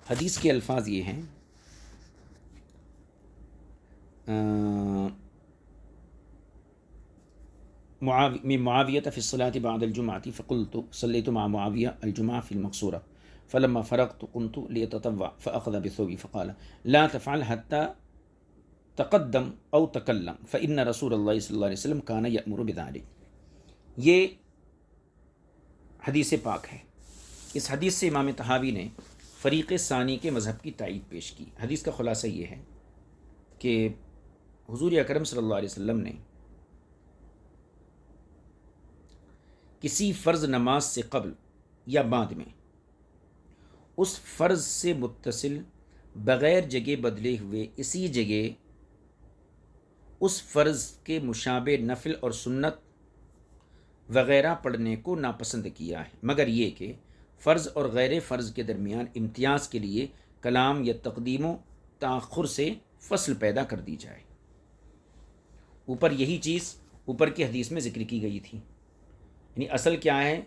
حدیث کے الفاظ یہ ہیں، من معاویہ فی الصلاة بعد الجمعة فقلت صلیت مع معاویہ الجمعة فی المقصورة فلما فرغت قمت ليتطوع فأخذ بثوبي فقال لا تفعل حتى تقدم او تکلم فإن رسول اللہ صلی اللہ علیہ وسلم کان یأمر بذلک۔ یہ حدیث پاک ہے۔ اس حدیث سے امام طحاوی نے فریق ثانی کے مذہب کی تائید پیش کی۔ حدیث کا خلاصہ یہ ہے کہ حضور اکرم صلی اللہ علیہ وسلم نے کسی فرض نماز سے قبل یا بعد میں اس فرض سے متصل بغیر جگہ بدلے ہوئے اسی جگہ اس فرض کے مشابہ نفل اور سنت وغیرہ پڑھنے کو ناپسند کیا ہے، مگر یہ کہ فرض اور غیر فرض کے درمیان امتیاز کے لیے کلام یا تقدیم و تاخر سے فصل پیدا کر دی جائے۔ اوپر یہی چیز اوپر کی حدیث میں ذکر کی گئی تھی، یعنی اصل کیا ہے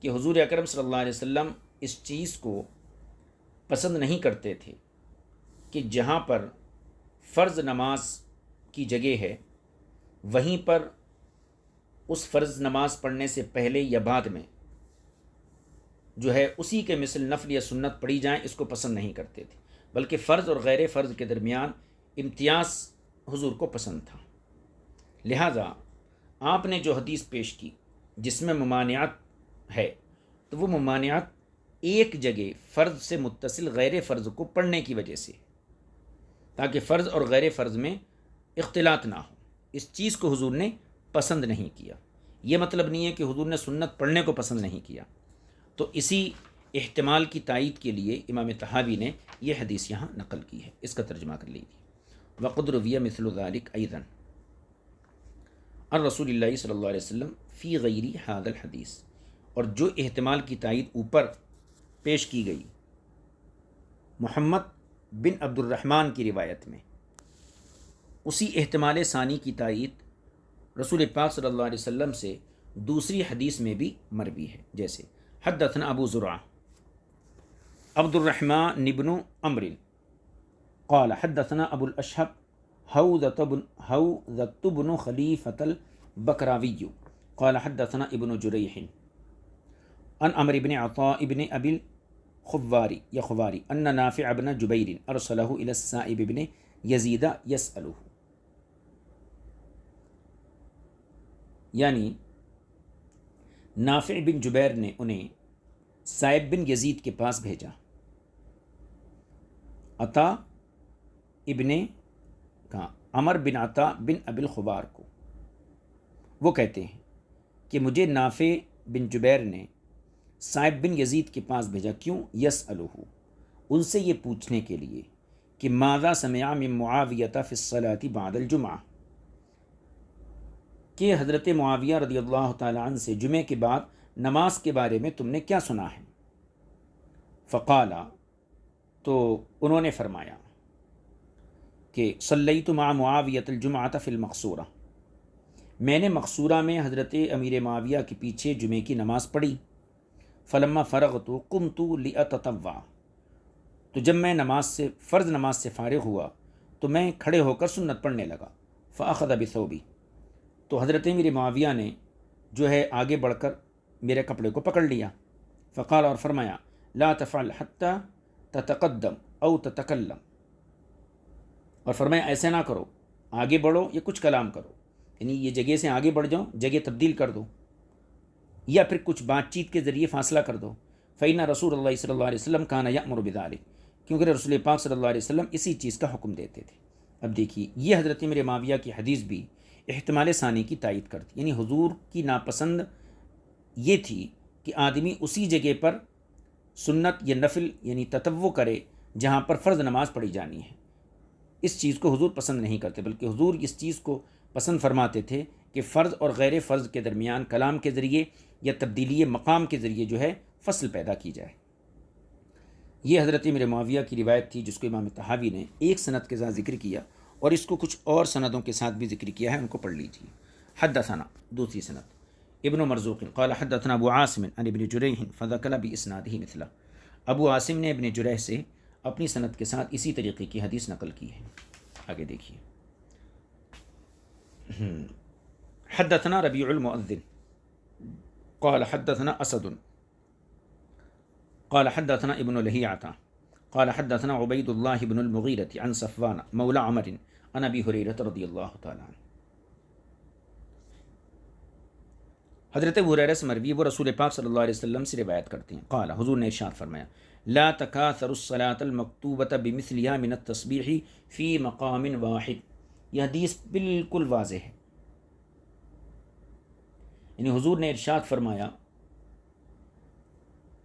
کہ حضور اکرم صلی اللہ علیہ وسلم اس چیز کو پسند نہیں کرتے تھے کہ جہاں پر فرض نماز کی جگہ ہے وہیں پر اس فرض نماز پڑھنے سے پہلے یا بعد میں جو ہے اسی کے مثل نفل یا سنت پڑھی جائیں، اس کو پسند نہیں کرتے تھے، بلکہ فرض اور غیر فرض کے درمیان امتیاز حضور کو پسند تھا۔ لہٰذا آپ نے جو حدیث پیش کی جس میں ممانعت ہے، تو وہ ممانعت ایک جگہ فرض سے متصل غیر فرض کو پڑھنے کی وجہ سے، تاکہ فرض اور غیر فرض میں اختلاط نہ ہو، اس چیز کو حضور نے پسند نہیں کیا۔ یہ مطلب نہیں ہے کہ حضور نے سنت پڑھنے کو پسند نہیں کیا۔ تو اسی احتمال کی تائید کے لیے امام طحاوی نے یہ حدیث یہاں نقل کی ہے۔ اس کا ترجمہ کر لیجیے۔ وقد روی مثل ذلك ایضا عن رسول اللہ صلی اللہ علیہ وسلم فی غیر ھذا الحدیث، اور جو احتمال کی تائید اوپر پیش کی گئی محمد بن عبد الرحمن کی روایت میں، اسی احتمال ثانی کی تائید رسول پاک صلی اللہ علیہ وسلم سے دوسری حدیث میں بھی مروی ہے، جیسے حدثنا ابو زرعہ عبد الرحمن بن عمرو قال حدثنا ابو الاشهب حوذة بن خلیفة البکراوی قال حدثنا ابن جریح عن عمرو بن عطاء بن ابی الخواری ان نافع بن جبیر ارسلہ الى السائب بن یزید یسألہ، یعنی نافع بن جبیر نے انہیں سائب بن یزید کے پاس بھیجا، عطا ابن عمر بن عطا بن ابی الخوار کو۔ وہ کہتے ہیں کہ مجھے نافع بن جبیر نے سائب بن یزید کے پاس بھیجا، کیوں؟ یسألہ، ان سے یہ پوچھنے کے لیے کہ ماذا سمع من معاویہ فی الصلاة بعد الجمعہ، کہ حضرت معاویہ رضی اللہ تعالیٰ عنہ سے جمعے کے بعد نماز کے بارے میں تم نے کیا سنا ہے؟ فقالا، تو انہوں نے فرمایا کہ صلیت مع معاویۃ الجمعۃ فی المقصورہ، میں نے مقصورہ میں حضرت امیر معاویہ کے پیچھے جمعے کی نماز پڑھی، فلما فرغت قمت لأتطوع، تو جب میں فرض نماز سے فارغ ہوا تو میں کھڑے ہو کر سنت پڑھنے لگا، فأخذ بثوبی، تو حضرت امیر معاویہ نے جو ہے آگے بڑھ کر میرے کپڑے کو پکڑ لیا، فقال، اور فرمایا، لا تفعل حتی تتقدم او تتکلم، اور فرمایا ایسے نہ کرو، آگے بڑھو یا کچھ کلام کرو، یعنی یہ جگہ سے آگے بڑھ جاؤ، جگہ تبدیل کر دو، یا پھر کچھ بات چیت کے ذریعے فاصلہ کر دو۔ فإن رسول اللہ صلی اللہ علیہ وسلم کان یأمر بذلک، کیونکہ رسول پاک صلی اللہ علیہ وسلم اسی چیز کا حکم دیتے تھے۔ اب دیکھیے، یہ حضرت امیر معاویہ کی حدیث بھی احتمال ثانی کی تائید کرتی، یعنی حضور کی ناپسند یہ تھی کہ آدمی اسی جگہ پر سنت یا نفل یعنی تطوع کرے جہاں پر فرض نماز پڑھی جانی ہے۔ اس چیز کو حضور پسند نہیں کرتے، بلکہ حضور اس چیز کو پسند فرماتے تھے کہ فرض اور غیر فرض کے درمیان کلام کے ذریعے یا تبدیلی مقام کے ذریعے جو ہے فصل پیدا کی جائے۔ یہ حضرت امیر معاویہ کی روایت تھی جس کو امام طحاوی نے ایک سند کے ساتھ ذکر کیا، اور اس کو کچھ اور سندوں کے ساتھ بھی ذکر کیا ہے، ان کو پڑھ لیجیے۔ حدثنا دوسری سند ابن مرزوق قال حدثنا ابو عاصم عن ابن جریح فذکر باسناده مثله، ابو عاصم نے ابن جریح سے اپنی سند کے ساتھ اسی طریقے کی حدیث نقل کی ہے. آگے دیکھیے. حدثنا ربيع المؤذن قال حدثنا اسد قال حدثنا ابن لهيعة قال حدثنا عبيد الله بن المغيرة عن صفوان مولى عمر عن ابي هريرة رضی اللہ تعالی عنہ. حضرت ابو ہریرہ سے مروی، وہ رسول پاک صلی اللہ علیہ وسلم سے روایت کرتے ہیں. قال، حضور نے ارشاد فرمایا، لا تکاثر الصلاة المکتوبة بمثلها من التسبیح فی مقام واحد. یہ حدیث بالکل واضح ہے. یعنی حضور نے ارشاد فرمایا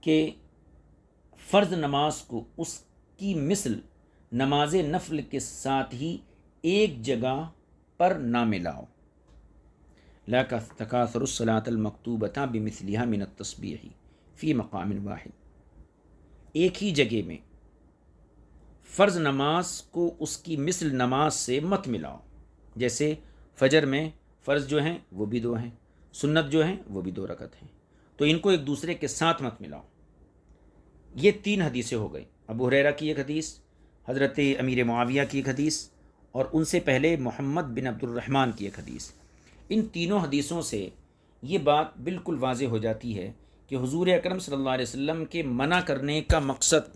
کہ فرض نماز کو اس کی مثل نماز نفل کے ساتھ ہی ایک جگہ پر نہ ملاؤ. لا تکاثر الصلاة المکتوبة بمثلها من التسبیح فی مقام واحد. ایک ہی جگہ میں فرض نماز کو اس کی مثل نماز سے مت ملاؤ. جیسے فجر میں فرض جو ہیں وہ بھی 2 ہیں، سنت جو ہیں وہ بھی 2 رکعت ہیں، تو ان کو ایک دوسرے کے ساتھ مت ملاؤ. یہ 3 حدیثیں ہو گئی. ابو ہریرہ کی ایک حدیث، حضرت امیر معاویہ کی ایک حدیث، اور ان سے پہلے محمد بن عبد الرحمن کی ایک حدیث. ان تینوں حدیثوں سے یہ بات بالکل واضح ہو جاتی ہے کہ حضور اکرم صلی اللہ علیہ وسلم کے منع کرنے کا مقصد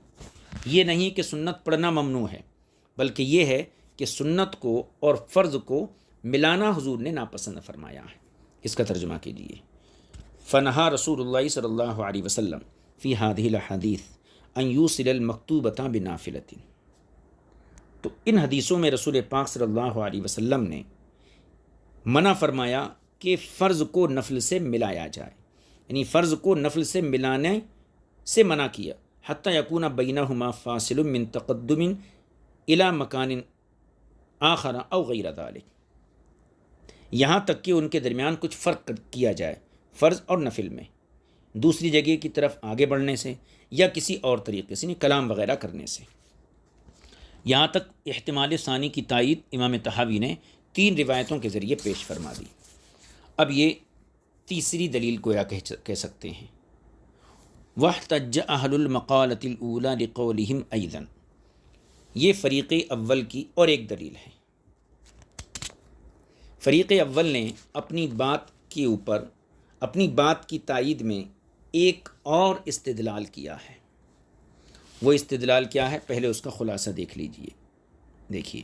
یہ نہیں کہ سنت پڑھنا ممنوع ہے، بلکہ یہ ہے کہ سنت کو اور فرض کو ملانا حضور نے ناپسند فرمایا ہے. اس کا ترجمہ کیجیے. فنہا رسول اللہ صلی اللہ علیہ وسلم فی ہذہ الاحادیث ان یوصل المکتوبۃ بنافلۃ. تو ان حدیثوں میں رسول پاک صلی اللہ علیہ وسلم نے منع فرمایا کہ فرض کو نفل سے ملایا جائے، یعنی فرض کو نفل سے ملانے سے منع کیا. حتی یکون بینہما فاصل من تقدم الی مکان آخر او غیر ذلک، یہاں تک کہ ان کے درمیان کچھ فرق کیا جائے فرض اور نفل میں، دوسری جگہ کی طرف آگے بڑھنے سے یا کسی اور طریقے سے، یعنی کلام وغیرہ کرنے سے. یہاں تک احتمال ثانی کی تائید امام طحاوی نے 3 روایتوں کے ذریعے پیش فرما دی. اب یہ تیسری دلیل گویا کہہ سکتے ہیں. وَاحْتَجَّ أَهْلُ الْمَقَالَةِ الْأُولَى لِقَوْلِهِمْ أَيْضًا، یہ فریق اول کی اور ایک دلیل ہے. فریق اول نے اپنی بات کے اوپر اپنی بات کی تائید میں ایک اور استدلال کیا ہے. وہ استدلال کیا ہے؟ پہلے اس کا خلاصہ دیکھ لیجئے. دیکھیے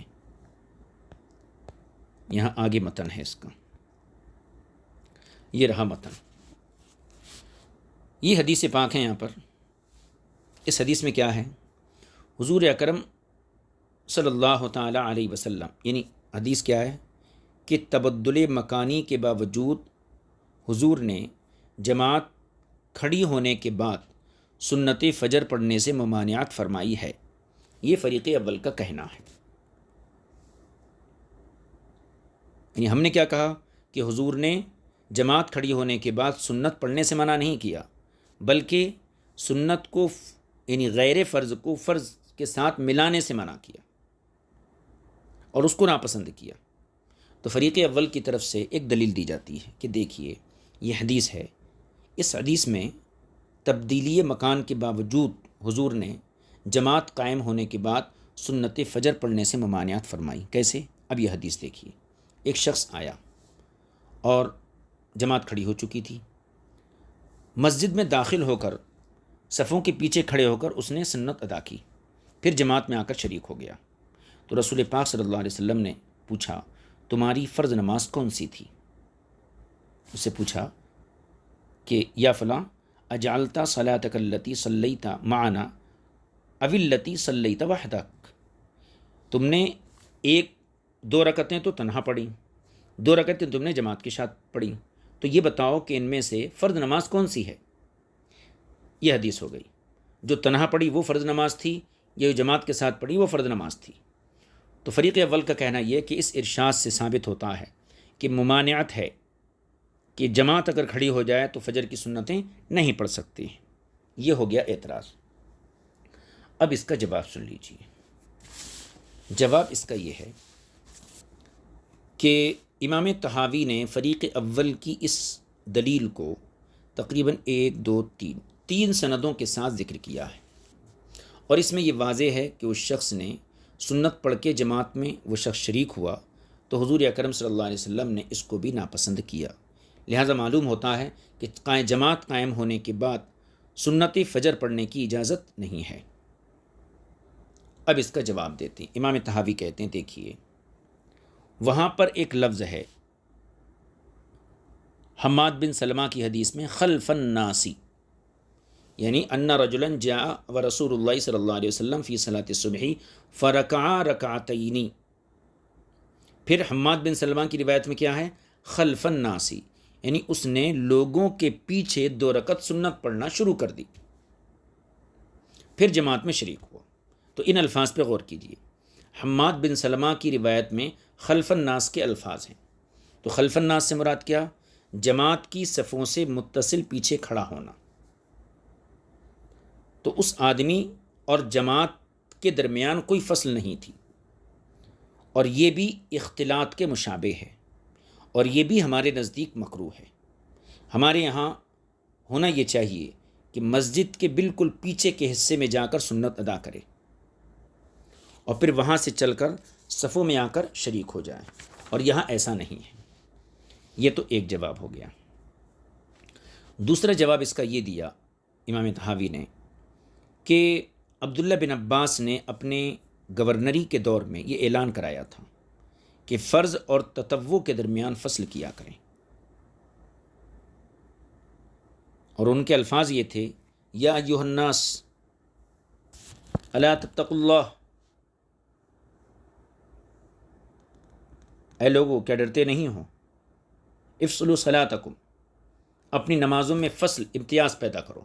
یہاں آگے متن ہے اس کا، یہ رہا متن. یہ حدیث پاک ہے. یہاں پر اس حدیث میں کیا ہے؟ حضور اکرم صلی اللہ تعالی علیہ وسلم، یعنی حدیث کیا ہے کہ تبدل مکانی کے باوجود حضور نے جماعت کھڑی ہونے کے بعد سنت فجر پڑھنے سے ممانعت فرمائی ہے. یہ فریق اول کا کہنا ہے. یعنی ہم نے کیا کہا کہ حضور نے جماعت کھڑی ہونے کے بعد سنت پڑھنے سے منع نہیں کیا، بلکہ سنت کو یعنی غیر فرض کو فرض کے ساتھ ملانے سے منع کیا اور اس کو ناپسند کیا. تو فریق اول کی طرف سے ایک دلیل دی جاتی ہے کہ دیکھیے یہ حدیث ہے، اس حدیث میں تبدیلی مکان کے باوجود حضور نے جماعت قائم ہونے کے بعد سنت فجر پڑھنے سے ممانعت فرمائی. کیسے؟ اب یہ حدیث دیکھیے. ایک شخص آیا اور جماعت کھڑی ہو چکی تھی، مسجد میں داخل ہو کر صفوں کے پیچھے کھڑے ہو کر اس نے سنت ادا کی، پھر جماعت میں آ کر شریک ہو گیا. تو رسول پاک صلی اللہ علیہ وسلم نے پوچھا تمہاری فرض نماز کون سی تھی؟ اس سے پوچھا کہ یا فلاں اجعلتا صلاتک التی صلیت معنا او التی صلیت وحدک، تم نے 2 رکعتیں تو تنہا پڑھی، 2 رکعتیں تم نے جماعت کے ساتھ پڑھی، تو یہ بتاؤ کہ ان میں سے فرض نماز کون سی ہے؟ یہ حدیث ہو گئی. جو تنہا پڑھی وہ فرض نماز تھی، یہ جماعت کے ساتھ پڑھی وہ فرض نماز تھی. تو فریق اول کا کہنا یہ کہ اس ارشاد سے ثابت ہوتا ہے کہ ممانعت ہے کہ جماعت اگر کھڑی ہو جائے تو فجر کی سنتیں نہیں پڑھ سکتی. یہ ہو گیا اعتراض. اب اس کا جواب سن لیجیے. جواب اس کا یہ ہے کہ امام طحاوی نے فریق اول کی اس دلیل کو تقریباً 1 2 3 سندوں کے ساتھ ذکر کیا ہے، اور اس میں یہ واضح ہے کہ اس شخص نے سنت پڑھ کے جماعت میں وہ شخص شریک ہوا تو حضور اکرم صلی اللہ علیہ وسلم نے اس کو بھی ناپسند کیا۔ لہٰذا معلوم ہوتا ہے کہ جماعت قائم ہونے کے بعد سنت فجر پڑھنے کی اجازت نہیں ہے۔ اب اس کا جواب دیتے ہیں۔ امام طحاوی کہتے ہیں، دیکھیے وہاں پر ایک لفظ ہے حماد بن سلمہ کی حدیث میں خلف الناسی، یعنی ان رجلا جاء ورسول اللہ صلی اللہ علیہ وسلم فی صلاۃ الصبح فرکع رکعتین۔ پھر حماد بن سلمہ کی روایت میں کیا ہے؟ خلف الناسی، یعنی اس نے لوگوں کے پیچھے 2 رکعت سنت پڑھنا شروع کر دی، پھر جماعت میں شریک ہوا۔ تو ان الفاظ پہ غور کیجیے، حماد بن سلمہ کی روایت میں خلف الناس کے الفاظ ہیں، تو خلف الناس سے مراد کیا؟ جماعت کی صفوں سے متصل پیچھے کھڑا ہونا۔ تو اس آدمی اور جماعت کے درمیان کوئی فصل نہیں تھی، اور یہ بھی اختلاط کے مشابہ ہے، اور یہ بھی ہمارے نزدیک مکروہ ہے۔ ہمارے یہاں ہونا یہ چاہیے کہ مسجد کے بالکل پیچھے کے حصے میں جا کر سنت ادا کرے، اور پھر وہاں سے چل کر صفوں میں آ کر شریک ہو جائے، اور یہاں ایسا نہیں ہے۔ یہ تو ایک جواب ہو گیا۔ دوسرا جواب اس کا یہ دیا امام طحاوی نے کہ عبداللہ بن عباس نے اپنے گورنری کے دور میں یہ اعلان کرایا تھا کہ فرض اور تطوع کے درمیان فصل کیا کریں، اور ان کے الفاظ یہ تھے یا ایھا الناس الا تتقوا اللہ، اے لوگو کیا ڈرتے نہیں ہو، افصلوا صلاتکم، اپنی نمازوں میں فصل امتیاز پیدا کرو۔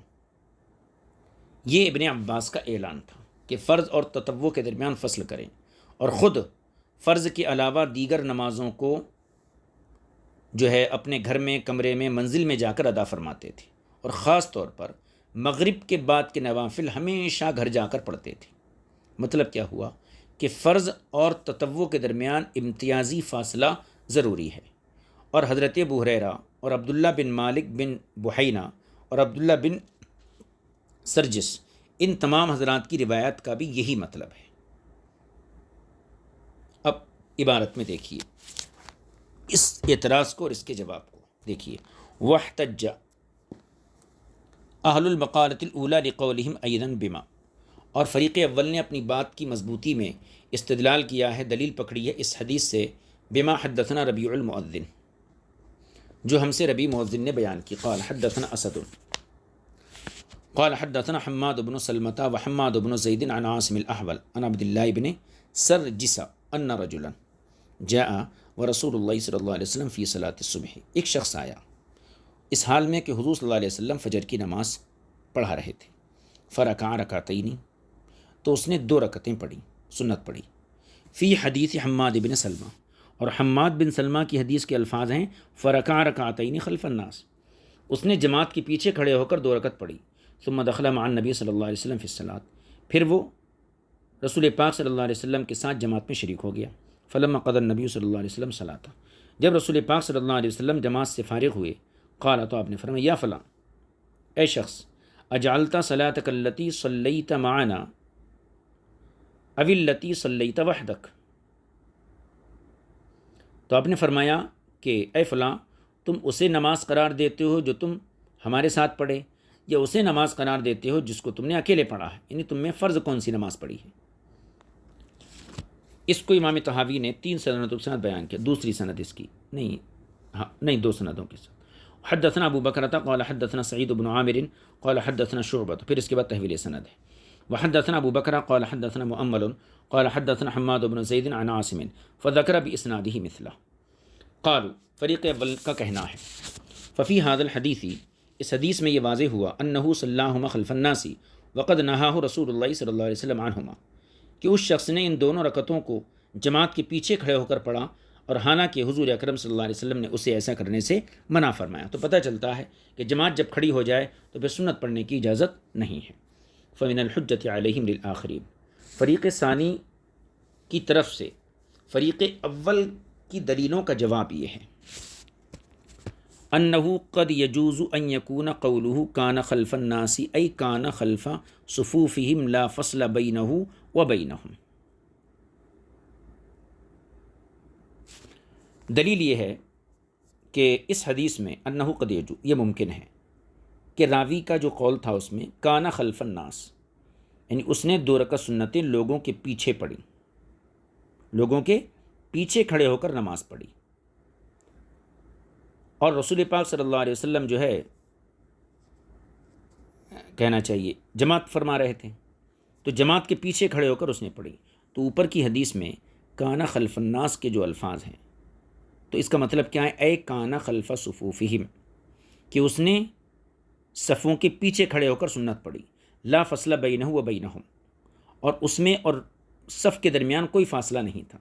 یہ ابن عباس کا اعلان تھا کہ فرض اور تطوع کے درمیان فصل کریں، اور خود فرض کے علاوہ دیگر نمازوں کو جو ہے اپنے گھر میں، کمرے میں، منزل میں جا کر ادا فرماتے تھے، اور خاص طور پر مغرب کے بعد کے نوافل ہمیشہ گھر جا کر پڑھتے تھے۔ مطلب کیا ہوا کہ فرض اور تطوع کے درمیان امتیازی فاصلہ ضروری ہے، اور حضرت ابو ہریرہ اور عبداللہ بن مالک بن بحینہ اور عبداللہ بن سرجس، ان تمام حضرات کی روایت کا بھی یہی مطلب ہے۔ اب عبارت میں دیکھیے اس اعتراض کو اور اس کے جواب کو دیکھیے، واحتج اہل المقالۃ الاولی لقولہم ایضا بما، اور فریق اول نے اپنی بات کی مضبوطی میں استدلال کیا ہے، دلیل پکڑی ہے اس حدیث سے، بما حدثنا ربیع المؤذن، جو ہم سے ربیع مؤذن نے بیان کی، قال حدثنا اسد قال حدثنا حماد بن سلمة وحماد بن زید عن عاصم الاحول عن عبد الله بن سرجس ان رجلا جاء ورسول اللہ صلی اللہ علیہ وسلم فی صلاۃ الصبح، ایک شخص آیا اس حال میں کہ حضور صلی اللہ علیہ وسلم فجر کی نماز پڑھا رہے تھے، فرکع رکعتین، تو اس نے 2 رکعتیں پڑھی، سنت پڑھی، فی حدیث حماد بن سلمہ، اور حماد بن سلمہ کی حدیث کے الفاظ ہیں فرکع رکعتین خلف الناس، اس نے جماعت کے پیچھے کھڑے ہو کر 2 رکعت پڑھی، ثم دخل مع النبی صلی اللہ علیہ وسلم فی الصلاۃ، پھر وہ رسول پاک صلی اللہ علیہ وسلم کے ساتھ جماعت میں شریک ہو گیا، فلما قضى النبی صلی اللہ علیہ وسلم صلاۃ، جب رسول پاک صلی اللہ علیہ وسلم جماعت سے فارغ ہوئے، قال، تو آپ نے فرمایا، یا فلاں، اے شخص، اجعلت صلاتک التی صلیت معنا او التی صلیت وحدک، تو آپ نے فرمایا کہ اے فلاں، تم اسے نماز قرار دیتے ہو جو تم ہمارے ساتھ پڑھے، یا اسے نماز قرار دیتے ہو جس کو تم نے اکیلے پڑھا ہے، یعنی تم میں فرض کون سی نماز پڑھی ہے۔ اس کو امام طحاوی نے 3 سندوں کے ساتھ بیان کیا، دوسری سند اس کی نہیں 2 سندوں کے ساتھ۔ حدثنا ابو بکرۃ قال حدثنا سعید بن عامر قال حدثنا شعبۃ، پھر اس کے بعد تحویل سند ہے، وحدثنا ابو بکر قال حدثنا مؤمل قال حدثنا حماد بن زید عن عاصم فذكر باسناده مثله، قالوا، فریق اول کا کہنا ہے، ففی هذا الحدیث، اس حدیث میں یہ واضح ہوا، انہ صلاہما خلف الناس وقد نہاہ رسول اللہ صلی اللہ علیہ وسلم عنہما، کہ اس شخص نے ان دونوں رکعتوں کو جماعت کے پیچھے کھڑے ہو کر پڑھا، اور حالانکہ حضور اکرم صلی اللہ علیہ وسلم نے اسے ایسا کرنے سے منع فرمایا۔ تو پتہ چلتا ہے کہ جماعت جب کھڑی ہو جائے تو پھر سنت پڑھنے کی اجازت نہیں ہے۔ فمن الحجۃ علیہم للآخرین، فریق ثانی کی طرف سے فریق اول کی دلیلوں کا جواب یہ ہے انہ قد یجوز ان یکون قولہ کان خلف الناس ای کان خلف صفوفہم لا فصل بینہ و بینہم. دلیل یہ ہے کہ اس حدیث میں انہ قد یجوز، یہ ممکن ہے کہ راوی کا جو قول تھا اس میں کان خلف الناس، یعنی اس نے 2 رکعت سنتیں لوگوں کے پیچھے پڑھی، لوگوں کے پیچھے کھڑے ہو کر نماز پڑھی، اور رسول پاک صلی اللہ علیہ وسلم جو ہے کہنا چاہیے جماعت فرما رہے تھے، تو جماعت کے پیچھے کھڑے ہو کر اس نے پڑھی. تو اوپر کی حدیث میں کانا خلف الناس کے جو الفاظ ہیں تو اس کا مطلب کیا ہے؟ اے کانا خلف صفوفہم، کہ اس نے صفوں کے پیچھے کھڑے ہو کر سنت پڑھی. لا فصل بینہ و بینہم، اور اس میں اور صف کے درمیان کوئی فاصلہ نہیں تھا.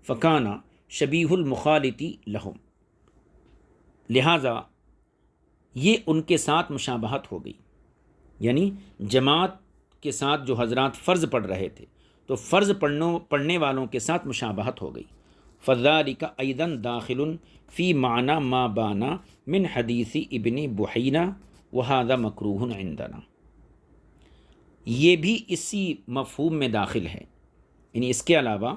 فکانا شبیہ المخالطی لہم، لہٰذا یہ ان کے ساتھ مشابہت ہو گئی، یعنی جماعت کے ساتھ جو حضرات فرض پڑھ رہے تھے تو فرض پڑھنے والوں کے ساتھ مشابہت ہو گئی. فذلک ایضا داخل فی معنی ما بانا من حدیث ابن بحینہ وہذا مکروہ عندنا، یہ بھی اسی مفہوم میں داخل ہے، یعنی اس کے علاوہ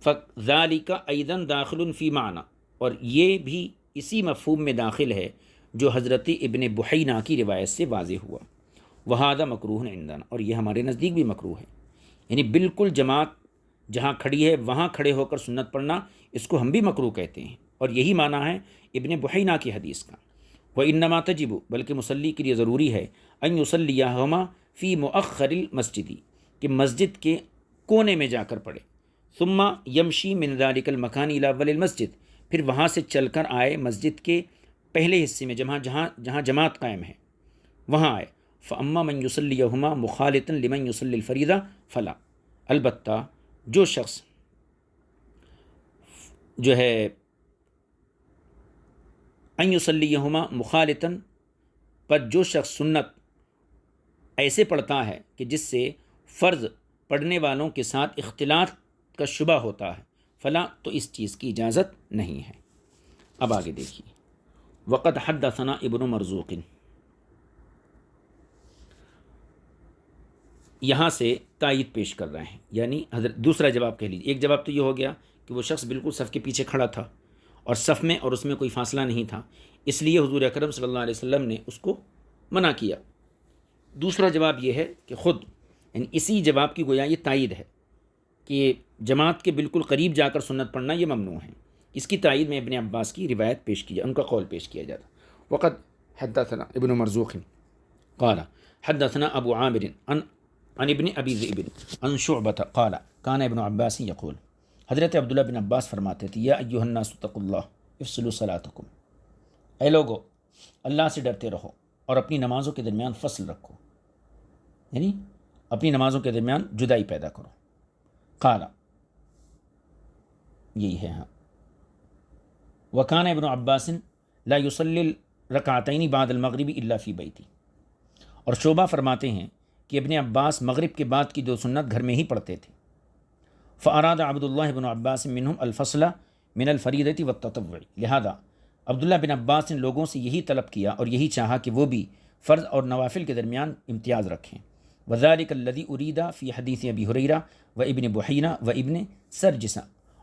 فذلک ایضا داخل فی معنی، اور یہ بھی اسی مفہوم میں داخل ہے جو حضرت ابن بحینہ کی روایت سے واضح ہوا. وہذا مکروہ عندنا، اور یہ ہمارے نزدیک بھی مکروہ ہے، یعنی بالکل جماعت جہاں کھڑی ہے وہاں کھڑے ہو کر سنت پڑھنا، اس کو ہم بھی مکروہ کہتے ہیں، اور یہی معنی ہے ابن بحینہ کی حدیث کا. وَإِنَّمَا تَجِبُ، بلکہ مصلی کے لیے ضروری ہے ان یصلیہما فی مؤخر المسجد، کہ مسجد کے کونے میں جا کر پڑھے. ثم یمشی من ذلک المکان الی اول المسجد، پھر وہاں سے چل کر آئے مسجد کے پہلے حصے میں جہاں جماعت قائم ہے وہاں آئے. فاما من یصلیہما مخالطا لمن یصلی الفریضہ فلا، البتہ جو شخص جو ہے ان یصلیہما مخالطا، پر جو شخص سنت ایسے پڑھتا ہے کہ جس سے فرض پڑھنے والوں کے ساتھ اختلاط کا شبہ ہوتا ہے، فلا، تو اس چیز کی اجازت نہیں ہے. اب آگے دیکھیے. وقد حدثنا ابن مرزوق، یہاں سے تائید پیش کر رہے ہیں، یعنی حضرت دوسرا جواب کہہ لیجیے. ایک جواب تو یہ ہو گیا کہ وہ شخص بالکل صف کے پیچھے کھڑا تھا اور صف میں اور اس میں کوئی فاصلہ نہیں تھا، اس لیے حضور اکرم صلی اللہ علیہ وسلم نے اس کو منع کیا. دوسرا جواب یہ ہے کہ خود یعنی اسی جواب کی گویا یہ تائید ہے کہ جماعت کے بالکل قریب جا کر سنت پڑھنا یہ ممنوع ہے. اس کی تائید میں ابن عباس کی روایت پیش کی، ان کا قول پیش کیا جاتا. وقد حدثنا ابن مرزوق قال حدثنا ابو عامر عن ابن ابی ذئب عن شعبۃ قال کان ابن عباس یقول، حضرت عبداللہ بن عباس فرماتے تھے، یا ایھا الناس اتقوا اللہ افصلوا صلاتکم، اے لوگو اللہ سے ڈرتے رہو اور اپنی نمازوں کے درمیان فصل رکھو، یعنی اپنی نمازوں کے درمیان جدائی پیدا کرو. قال، یہی ہے ہاں. وکان ابن عباس لا یصلی رکعتین بعد المغرب الا فی بیتی، اور شعبہ فرماتے ہیں کہ ابن عباس مغرب کے بعد کی 2 سنت گھر میں ہی پڑھتے تھے. فاراد عبداللہ بن عباس منہم الفصل من الفریضۃ والتطوع، لہذا عبداللہ بن عباس نے لوگوں سے یہی طلب کیا اور یہی چاہا کہ وہ بھی فرض اور نوافل کے درمیان امتیاز رکھیں. وذلک الذی ارید فی حدیث ابی ہریرہ و ابن بحینہ و ابن سرجس،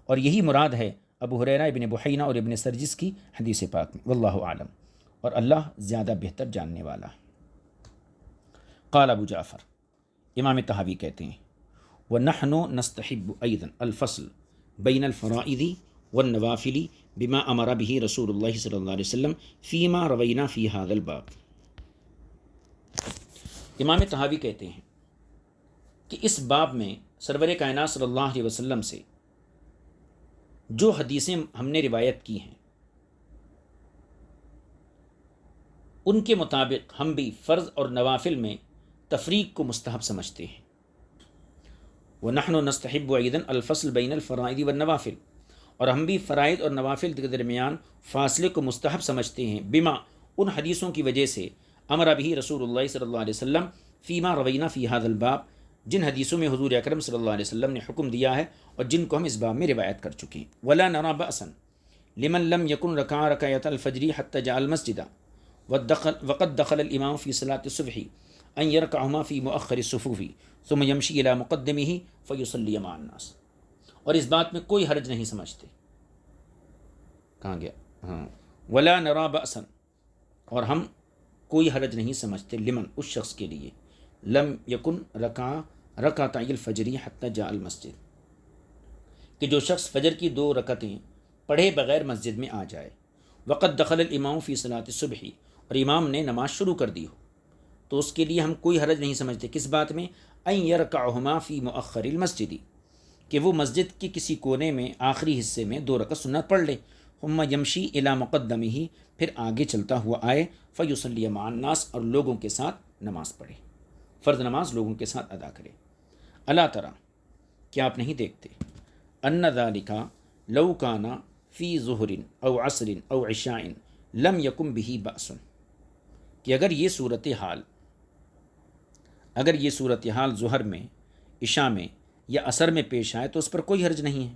اور یہی مراد ہے ابو ہریرہ، ابن بحینہ اور ابن سرجس کی حدیث پاک میں. واللہ اعلم، اور اللہ زیادہ بہتر جاننے والا. قال ابو جعفر، امام طحاوی کہتے ہیں، وَنَحْنُ نَسْتَحِبُّ أَيْضًا الْفَصْلَ بَيْنَ الْفَرَائِضِ وَالنَّوَافِلِ بِمَا أَمَرَ بِهِ رسول اللہ صلی اللہ علیہ وسلم فِيمَا رَوَيْنَا فِي هَذَا الْبَابِ. امام طحاوی کہتے ہیں کہ اس باب میں سرور کائنات صلی اللہ علیہ وسلم سے جو حدیثیں ہم نے روایت کی ہیں ان کے مطابق ہم بھی فرض اور نوافل میں تفریق کو مستحب سمجھتے ہیں. وَنَحْنُ نَسْتَحِبُّ أَيْضًا الْفَصْلَ بَيْنَ الْفَرَائِضِ وَالنَّوَافِلِ، اور ہم بھی فرائض اور نوافل کے درمیان فاصلے کو مستحب سمجھتے ہیں. بما، ان حدیثوں کی وجہ سے، امر بھی رسول اللہ صلی اللہ علیہ وسلم فیما روینہ فی ھذا الباب، جن حدیثوں میں حضور اکرم صلی اللہ علیہ وسلم نے حکم دیا ہے اور جن کو ہم اس باب میں روایت کر چکے ہیں. ولا نرى بأسا لمن لم يكن ركع ركعتي الفجر حتى جاء المسجد وقد دخل الامام في صلاة الصبح ان يركعهما في مؤخر الصفوف ثم يمشي الى مقدمه فيصلي مع الناس. اور اس بات میں کوئی حرج نہیں سمجھتے. کہاں گیا؟ ہاں. ولا نرى بأسا، اور ہم کوئی حرج نہیں سمجھتے، لمن اس شخص کے لیے، لم یکن رکعتي الفجر حتى جاء المسجد، کہ جو شخص فجر کی 2 رکعتیں پڑھے بغیر مسجد میں آ جائے. وقت دخل الامام فی صلاۃ الصبح، اور امام نے نماز شروع کر دی ہو، تو اس کے لیے ہم کوئی حرج نہیں سمجھتے. کس بات میں؟ ان یرکعہما فی مؤخر المسجد، کہ وہ مسجد کے کسی کونے میں آخری حصے میں 2 رکعت سنت پڑھ لے. ثم یمشی الی مقدمہ، پھر آگے چلتا ہوا آئے، فیصلی مع الناس، اور لوگوں کے ساتھ نماز پڑھے، فرض نماز لوگوں کے ساتھ ادا کرے. الا تری، کیا آپ نہیں دیکھتے، ان ذلک لو کان فی ظہر او عصر او عشاء لم یکن بہ بأس، کہ اگر یہ صورتحال ظہر میں، عشاء میں یا عصر میں پیش آئے تو اس پر کوئی حرج نہیں ہے.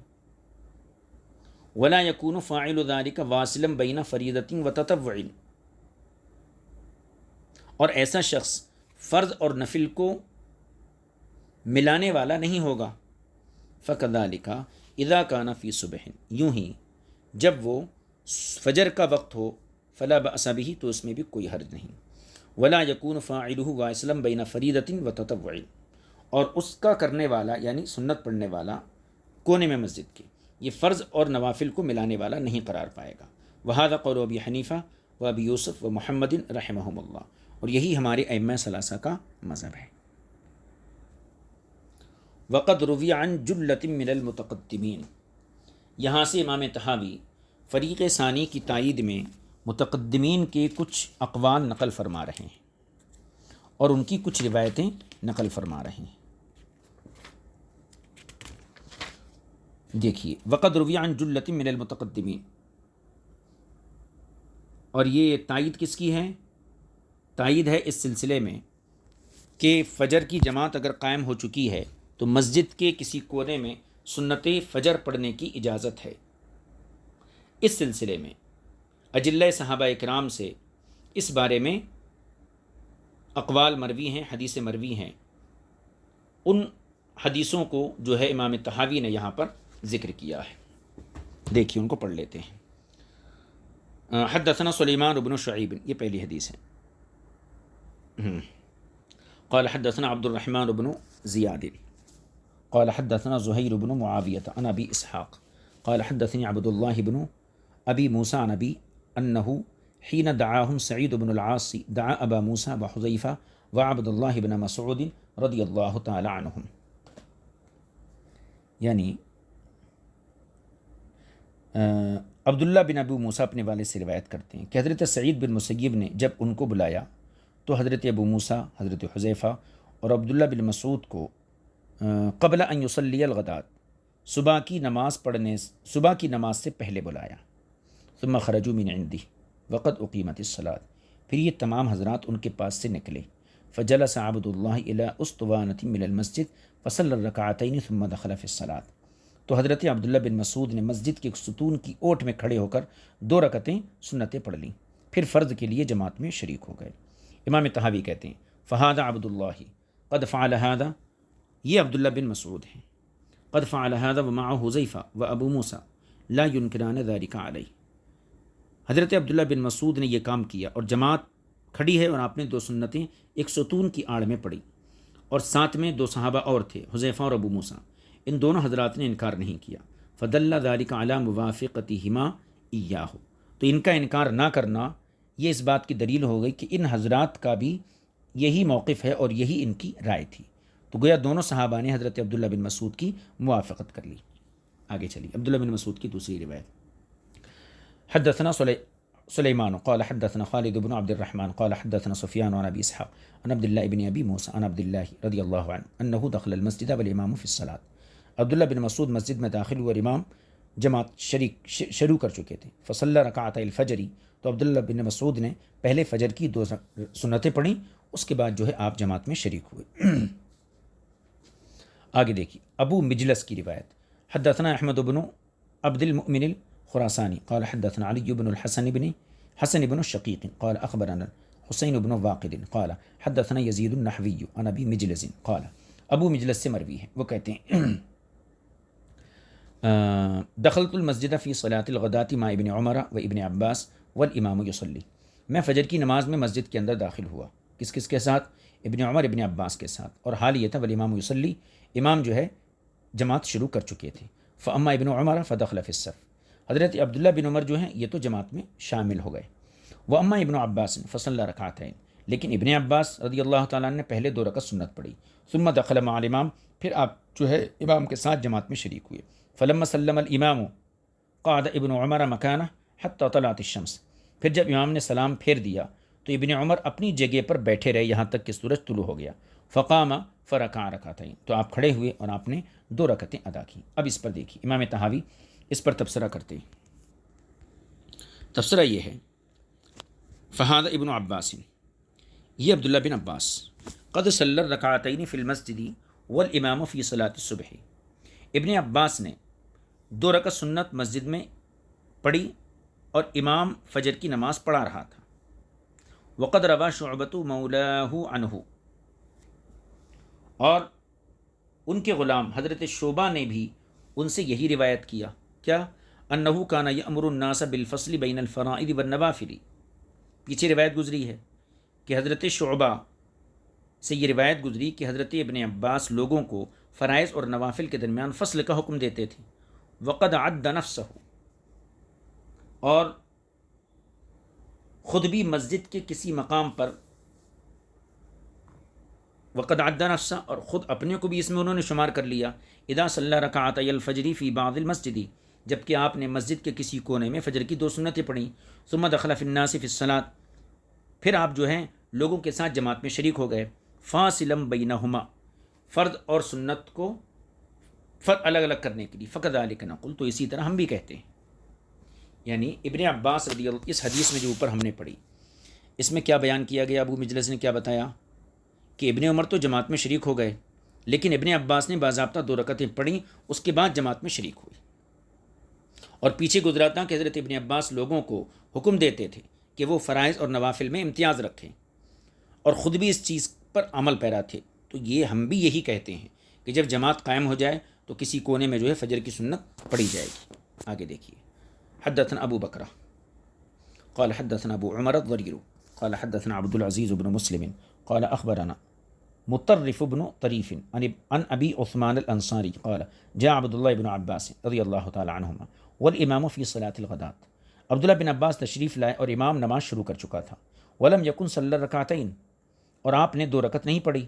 ولا یکون فاعل ذلک واصلا بین فریضۃ و تطوع، اور ایسا شخص فرض اور نفل کو ملانے والا نہیں ہوگا. فکذالک اذا کان فی صبح، یوں ہی جب وہ فجر کا وقت ہو، فلا بأس بہ، تو اس میں بھی کوئی حرج نہیں. ولا یکون فاعلہ واصلا بین فریضۃ و تطوع، اور اس کا کرنے والا یعنی سنت پڑھنے والا کونے میں مسجد کے، یہ فرض اور نوافل کو ملانے والا نہیں قرار پائے گا. وہذا قول ابی حنیفہ و ابی یوسف و محمد رحمہم اللہ، اور یہی ہمارے ائمہ ثلاثہ کا مذہب ہے. وقد روی عن جلۃ من المتقدمین، یہاں سے امام طحاوی فریق ثانی کی تائید میں متقدمین کے کچھ اقوال نقل فرما رہے ہیں اور ان کی کچھ روایتیں نقل فرما رہے ہیں. دیکھیے، وقد روی عن جلۃ من المتقدمین، اور یہ تائید کس کی ہے؟ تائید ہے اس سلسلے میں کہ فجر کی جماعت اگر قائم ہو چکی ہے تو مسجد کے کسی کونے میں سنت فجر پڑھنے کی اجازت ہے. اس سلسلے میں اجلہ صحابہ اکرام سے اس بارے میں اقوال مروی ہیں، حدیث مروی ہیں. ان حدیثوں کو جو ہے امام طحاوی نے یہاں پر ذکر کیا ہے. دیکھیے ان کو پڑھ لیتے ہیں. حدثنا سلیمان بن شعیب، یہ پہلی حدیث ہے. قال حدثنا عبد الرحمن بن زیاد قال حدثنا زهير بن معاوية عن أبي إسحاق قال حدثني عبد الله بن أبي موسى عن أبي أنه حين دعاهم سعيد بن العاص دعا أبا موسى وحذيفة وعبد الله بن مسعود رضي الله تعالى عنهم. یعنی عبداللہ بن ابو موسیٰ اپنے والد سے روایت کرتے ہیں کہ حضرت سعید بن مسیب نے جب ان کو بلایا تو حضرت ابو موسیٰ، حضرت حذیفہ اور عبداللہ بن مسعود کو قبل ان یصلی الغداۃ، صبح کی نماز سے پہلے بلایا. ثم خرجوا من عندی وقد اقیمت الصلاۃ، پھر یہ تمام حضرات ان کے پاس سے نکلے. فجلس عبد اللہ الی اسطوانۃ من المسجد فصلی الرکعتین ثم دخل فی الصلاۃ، تو حضرت عبداللہ بن مسعود نے مسجد کے ایک ستون کی اوٹ میں کھڑے ہو کر 2 رکعتیں سنتیں پڑھ لیں، پھر فرض کے لیے جماعت میں شریک ہو گئے. امام طحاوی کہتے ہیں فہذا عبد اللہ قد فعل هذا، یہ عبداللہ بن مسعود ہیں. قد فعل هذا ومعه حذیفہ وابو موسیٰ لا ينکران ذلك علیہ، حضرت عبداللہ بن مسعود نے یہ کام کیا اور جماعت کھڑی ہے اور آپ نے 2 سنتیں ایک ستون کی آڑ میں پڑھی، اور ساتھ میں 2 صحابہ اور تھے، حذیفہ اور ابو موسیٰ. ان دونوں حضرات نے انکار نہیں کیا. فدل ذلك علی موافقتہما ایاہ، تو ان کا انکار نہ کرنا یہ اس بات کی دلیل ہو گئی کہ ان حضرات کا بھی یہی موقف ہے اور یہی ان کی رائے تھی. تو گویا دونوں صحابہ نے حضرت عبداللہ بن مسعود کی موافقت کر لی. آگے چلیے عبداللہ بن مسعود کی دوسری روایت. حدثنا سلیمان قال حدثنا خالد بن عبد الرحمن قال حدثنا سفیان عن ابی اسحاق عن عبداللہ بن ابی موسیٰ عن عبداللہ رضی اللہ عنہ انہ دخل المسجد والامام فی الصلاۃ، عبداللہ بن مسعود مسجد میں داخل ہوئے اور امام جماعت شروع کر چکے تھے. فصلی رکعتي الفجر، تو عبداللہ بن مسعود نے پہلے فجر کی 2 سنتیں پڑھیں، اس کے بعد جو ہے آپ جماعت میں شریک ہوئے. آگے دیکھیے ابو مجلس کی روایت، حدثنا احمد بن عبد المؤمن الخراسانی قال حدثنا علی بن الحسن بن حسن بن الشقیق قال اخبرنا حسین بن واقد قال حدثنا یزید النحوی عن ابی مجلس قال، ابو مجلس سے مروی ہے، وہ کہتے ہیں دخلت المسجد فی صلاۃ الغداۃ مع ابن عمر و ابن عباس والامام یصلی، میں فجر کی نماز میں مسجد کے اندر داخل ہوا، کس کس کے ساتھ؟ ابن عمر ابن عباس کے ساتھ، اور حال یہ تھا والامام یصلی، امام جو ہے جماعت شروع کر چکے تھے، فاما ابن عمر فدخل فی الصف، حضرت عبداللہ بن عمر جو ہیں یہ تو جماعت میں شامل ہو گئے، واما ابن عباس فصلی رکعتین، لیکن ابن عباس رضی اللہ تعالیٰ نے پہلے 2 رکعت سنت پڑھی، ثم دخل مع الامام، پھر آپ جو ہے امام کے ساتھ جماعت میں شریک ہوئے، فلما سلم الامام قعد ابن عمر مکانہ حتی طلعت الشمس، پھر جب امام نے سلام پھیر دیا تو ابن عمر اپنی جگہ پر بیٹھے رہے یہاں تک کہ سورج طلوع ہو گیا، فقام فرکع رکعتین، تو آپ کھڑے ہوئے اور آپ نے 2 رکعتیں ادا کی۔ اب اس پر دیکھیے امام طحاوی اس پر تبصرہ کرتے ہیں، تبصرہ یہ ہے فہذا ابن عباس، یہ عبداللہ بن عباس، قد صلی الرکعتین فی المسجد والامام فی صلاۃ الصبح، ابن عباس نے 2 رکعت سنت مسجد میں پڑھی اور امام فجر کی نماز پڑھا رہا تھا، وقد روا شعبۃ مولاہ عنہ، اور ان کے غلام حضرت شعبہ نے بھی ان سے یہی روایت کیا، کیا؟ انہ کان یأمر الناس بالفصل بین الفرائض والنوافل، پیچھے روایت گزری ہے کہ حضرت شعبہ سے یہ روایت گزری کہ حضرت ابن عباس لوگوں کو فرائض اور نوافل کے درمیان فصل کا حکم دیتے تھے، وقد عد نفسہ، اور خود بھی مسجد کے کسی مقام پر، وقد عد نفسہ، اور خود اپنے کو بھی اس میں انہوں نے شمار کر لیا، اذا صلی رکعتي الفجر فی بعض المسجد، جبکہ آپ نے مسجد کے کسی کونے میں فجر کی 2 سنتیں پڑھیں، ثم دخل فی الناس فی الصلاۃ، پھر آپ جو ہیں لوگوں کے ساتھ جماعت میں شریک ہو گئے، فاصلا بینہما، فرض اور سنت کو الگ الگ کرنے کے لیے، فکذلک نقول، تو اسی طرح ہم بھی کہتے ہیں، یعنی ابن عباس رضی اللہ، اس حدیث میں جو اوپر ہم نے پڑھی اس میں کیا بیان کیا گیا، ابو مجلس نے کیا بتایا کہ ابن عمر تو جماعت میں شریک ہو گئے، لیکن ابن عباس نے باضابطہ 2 رکعتیں پڑھیں، اس کے بعد جماعت میں شریک ہوئی، اور پیچھے گزرا تھا کہ حضرت ابن عباس لوگوں کو حکم دیتے تھے کہ وہ فرائض اور نوافل میں امتیاز رکھیں، اور خود بھی اس چیز پر عمل پیرا تھے، تو یہ ہم بھی یہی کہتے ہیں کہ جب جماعت قائم ہو جائے تو کسی کونے میں جو ہے فجر کی سنت پڑھی جائے گی۔ آگے دیکھیے حدثنا ابو بکرہ قال حدثنا ابو عمر الضرير قال حدثنا عبد العزيز بن مسلم قال اخبرنا مطرف بن طریف عن ابی عثمان الانصاری قال جاء عبد الله بن عباس رضی اللہ تعالی عنہما والامام فی صلاۃ الغداۃ، عبداللہ بن عباس تشریف لائے اور امام نماز شروع کر چکا تھا، ولم یکن صلی رکعتین، اور آپ نے 2 رکعت نہیں پڑھی،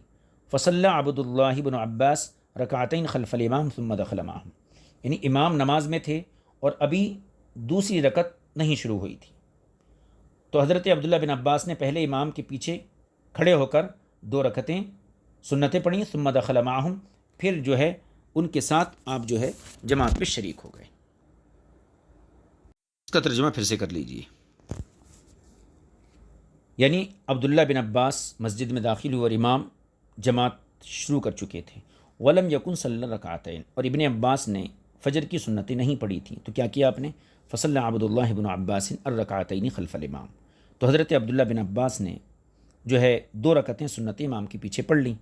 فصلی عبد اللہ بن عباس رکعتین خلف الامام ثم دخل معهم، یعنی امام نماز میں تھے اور ابھی دوسری رکعت نہیں شروع ہوئی تھی، تو حضرت عبداللہ بن عباس نے پہلے امام کے پیچھے کھڑے ہو کر 2 رکعتیں سنتیں پڑھیں، ثم دخل معهم، پھر جو ہے ان کے ساتھ آپ جو ہے جماعت میں شریک ہو گئے۔ اس کا ترجمہ پھر سے کر لیجئے، یعنی عبداللہ بن عباس مسجد میں داخل ہوئے اور امام جماعت شروع کر چکے تھے، ولم یکن صلی رکعتین، اور ابن عباس نے فجر کی سنتیں نہیں پڑھی تھیں، تو کیا کیا آپ نے؟ فصلی عبداللہ بن عباس الرکعتین خلف الامام، تو حضرت عبداللہ بن عباس نے جو ہے 2 رکعتیں سنت امام کے پیچھے پڑھ لیں،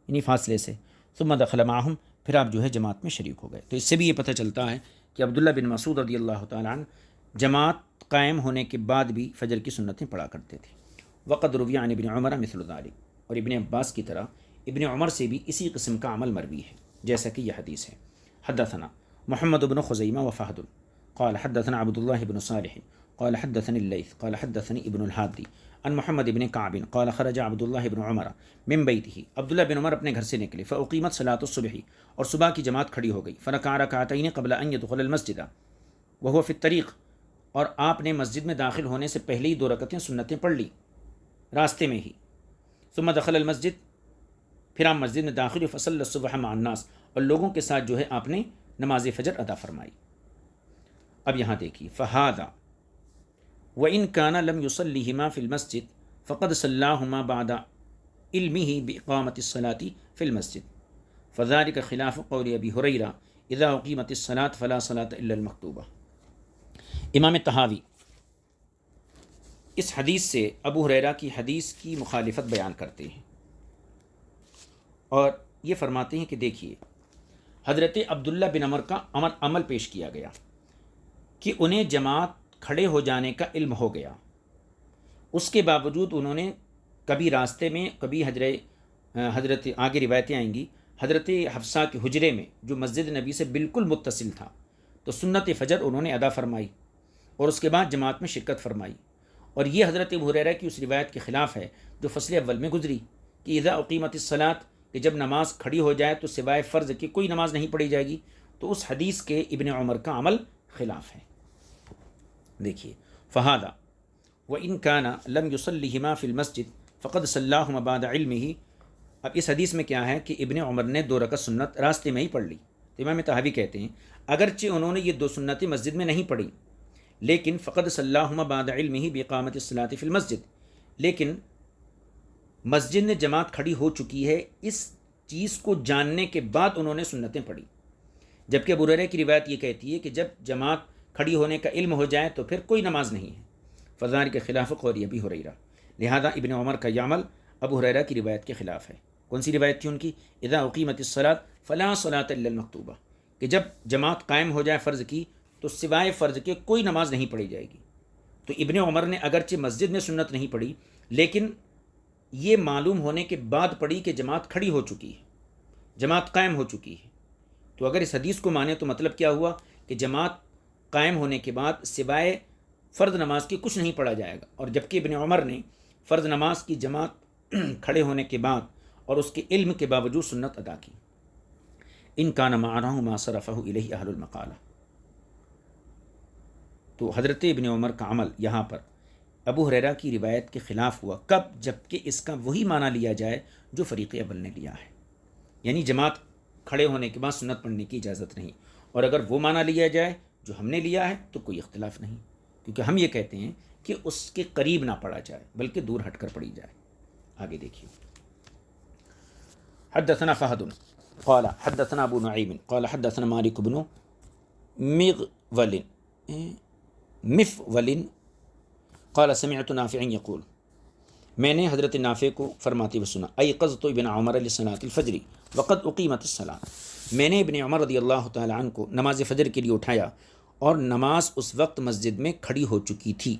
یعنی فاصلے سے، ثم دخل معهم، پھر آپ جو ہے جماعت میں شریک ہو گئے۔ تو اس سے بھی یہ پتہ چلتا ہے کہ عبداللہ بن مسعود رضی اللہ تعالیٰ عنہ جماعت قائم ہونے کے بعد بھی فجر کی سنتیں پڑھا کرتے تھے۔ وقد روی عن ابن عمر مثل ذلك، اور ابن عباس کی طرح ابن عمر سے بھی اسی قسم کا عمل مروی ہے جیسا کہ یہ حدیث ہے۔ حدثنا محمد بن خزیمہ وفہد قال حدثنا عبد الله بن صالح قال حدثني الليث قال حدثني ابن الهادي عن محمد بن كعب قال خرج عبد الله بن عمر من بيته، عبداللہ بن عمر اپنے گھر سے نکلے، فاقیمت صلاۃ الصبح، اور صبح کی جماعت کھڑی ہو گئی، فرکع رکعتین قبل ان يدخل المسجد وهو في الطريق، اور آپ نے مسجد میں داخل ہونے سے پہلے ہی 2 رکعتیں سنتیں پڑھ لی راستے میں ہی، ثم دخل المسجد، پھر آپ مسجد میں داخل ہوئے، فصلی الصبح مع الناس، اور لوگوں کے ساتھ جو ہے آپ نے نماز فجر ادا فرمائی۔ اب یہاں دیکھیے فہذا وَإِن كَانَ لَمْ يُصَلِّهِمَا فِي الْمَسْجِدِ فَقَدْ صَلَّاهُمَا بَعْدَ عِلْمِهِ بِإِقَامَةِ الصَّلَاةِ فِي الْمَسْجِدِ فذلك خلاف قول ابی ہریرہ اذا اقیمت الصلاۃ فلا صلاۃ الا المکتوبہ۔ امام طحاوی اس حدیث سے ابو ہریرہ کی حدیث کی مخالفت بیان کرتے ہیں اور یہ فرماتے ہیں کہ دیکھیے حضرت عبداللہ بن عمر کا عمل پیش کیا گیا کہ انہیں جماعت کھڑے ہو جانے کا علم ہو گیا، اس کے باوجود انہوں نے کبھی راستے میں، کبھی حضرت آگے روایتیں آئیں گی، حضرت حفصہ کے حجرے میں جو مسجد نبی سے بالکل متصل تھا تو سنت فجر انہوں نے ادا فرمائی اور اس کے بعد جماعت میں شرکت فرمائی، اور یہ حضرت ابو ہریرہ کی اس روایت کے خلاف ہے جو فصل اول میں گزری کہ اذا اقیمت الصلاۃ، کہ جب نماز کھڑی ہو جائے تو سوائے فرض کی کوئی نماز نہیں پڑھی جائے گی، تو اس حدیث کے ابن عمر کا عمل خلاف ہے۔ دیکھیے فہذا وإن كان لم يصلهما في المسجد فقد صلاهما بعد علمه، اب اس حدیث میں کیا ہے کہ ابن عمر نے 2 رکعت سنت راستے میں ہی پڑھ لی، تو امام طحاوی کہتے ہیں اگرچہ انہوں نے یہ 2 سنتیں مسجد میں نہیں پڑھی لیکن فقد صلاهما بعد علمه بإقامة الصلاة في المسجد، لیکن مسجد میں جماعت کھڑی ہو چکی ہے اس چیز کو جاننے کے بعد انہوں نے سنتیں پڑھی، جبکہ ابو ہریرہ کی روایت یہ کہتی ہے کہ جب جماعت کھڑی ہونے کا علم ہو جائے تو پھر کوئی نماز نہیں ہے، فذلک کے خلاف قول ابی ہریرہ، لہذا ابن عمر کا یہ عمل ابو ہریرہ کی روایت کے خلاف ہے۔ کون سی روایت تھی ان کی؟ اذا اقیمت الصلاۃ فلا صلاۃ الا المکتوبہ، کہ جب جماعت قائم ہو جائے فرض کی تو سوائے فرض کے کوئی نماز نہیں پڑھی جائے گی۔ تو ابن عمر نے اگرچہ مسجد میں سنت نہیں پڑھی لیکن یہ معلوم ہونے کے بعد پڑھی کہ جماعت کھڑی ہو چکی ہے، جماعت قائم ہو چکی ہے، تو اگر اس حدیث کو مانے تو مطلب کیا ہوا کہ جماعت قائم ہونے کے بعد سوائے فرض نماز کی کچھ نہیں پڑھا جائے گا، اور جبکہ ابن عمر نے فرض نماز کی جماعت کھڑے ہونے کے بعد اور اس کے علم کے باوجود سنت ادا کی۔ ان کان معناه ما صرفه الیہ اہل المقالہ، تو حضرت ابن عمر کا عمل یہاں پر ابو ہریرہ کی روایت کے خلاف ہوا، کب؟ جبکہ اس کا وہی معنی لیا جائے جو فریق اول نے لیا ہے، یعنی جماعت کھڑے ہونے کے بعد سنت پڑھنے کی اجازت نہیں، اور اگر وہ معنی لیا جائے جو ہم نے لیا ہے تو کوئی اختلاف نہیں، کیونکہ ہم یہ کہتے ہیں کہ اس کے قریب نہ پڑھا جائے بلکہ دور ہٹ کر پڑھی جائے۔ آگے دیکھیے حدثنا فہد قال حدثنا ابو نعیم قال حدثنا مالک بن مفول قال سمعت نافع یقول، میں نے حضرت نافع کو فرماتے ہوئے سنا، ایقظت ابن عمر لصلاۃ الفجر وقد اقیمت الصلاۃ، میں نے ابن عمر رضی اللہ تعالی عنہ کو نماز فجر کے لیے اٹھایا اور نماز اس وقت مسجد میں کھڑی ہو چکی تھی،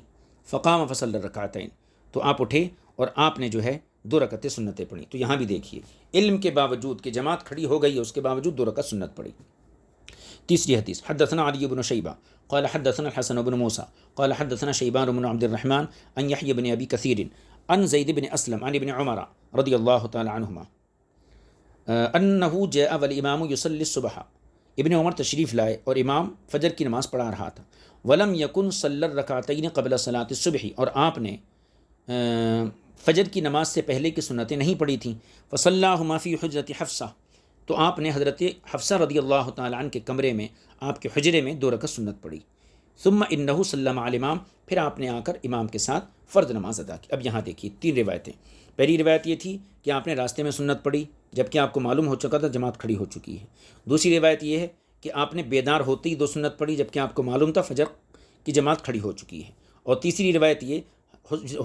فقام فصلی الرکعتین، تو آپ اٹھے اور آپ نے جو ہے 2 رکعتیں سنتیں پڑھی۔ تو یہاں بھی دیکھیے علم کے باوجود کہ جماعت کھڑی ہو گئی ہے اس کے باوجود 2 رکعت سنت پڑھی۔ تیسری حدیث حدثنا علی بن شیبہ قال حدثنا الحسن بن موسیٰ قال حدثنا شیبان بن عبد الرحمن عن یحیی بن ابی کثیر عن زید بن اسلم عن ابن عمر رضی اللہ تعالی عنہما انہ جاء والامام یصلی الصبح، ابن عمر تشریف لائے اور امام فجر کی نماز پڑھا رہا تھا، ولم یکن صلی الرکعتین قبل صلاۃ الصبح، اور آپ نے فجر کی نماز سے پہلے کی سنتیں نہیں پڑھی تھیں، فصلاہما فی حجرۃ حفصہ، تو آپ نے حضرت حفصہ رضی اللہ تعالی عنہ کے کمرے میں آپ کے حجرے میں 2 رکعت سنت پڑھی، ثم انہ سلم علی الامام، پھر آپ نے آ کر امام کے ساتھ فرض نماز ادا کی۔ اب یہاں دیکھیے 3 روایتیں، پہلی روایت یہ تھی کہ آپ نے راستے میں سنت پڑھی جبکہ آپ کو معلوم ہو چکا تھا جماعت کھڑی ہو چکی ہے، دوسری روایت یہ ہے کہ آپ نے بیدار ہوتے ہی 2 سنت پڑھی جبکہ آپ کو معلوم تھا فجر کی جماعت کھڑی ہو چکی ہے، اور تیسری روایت یہ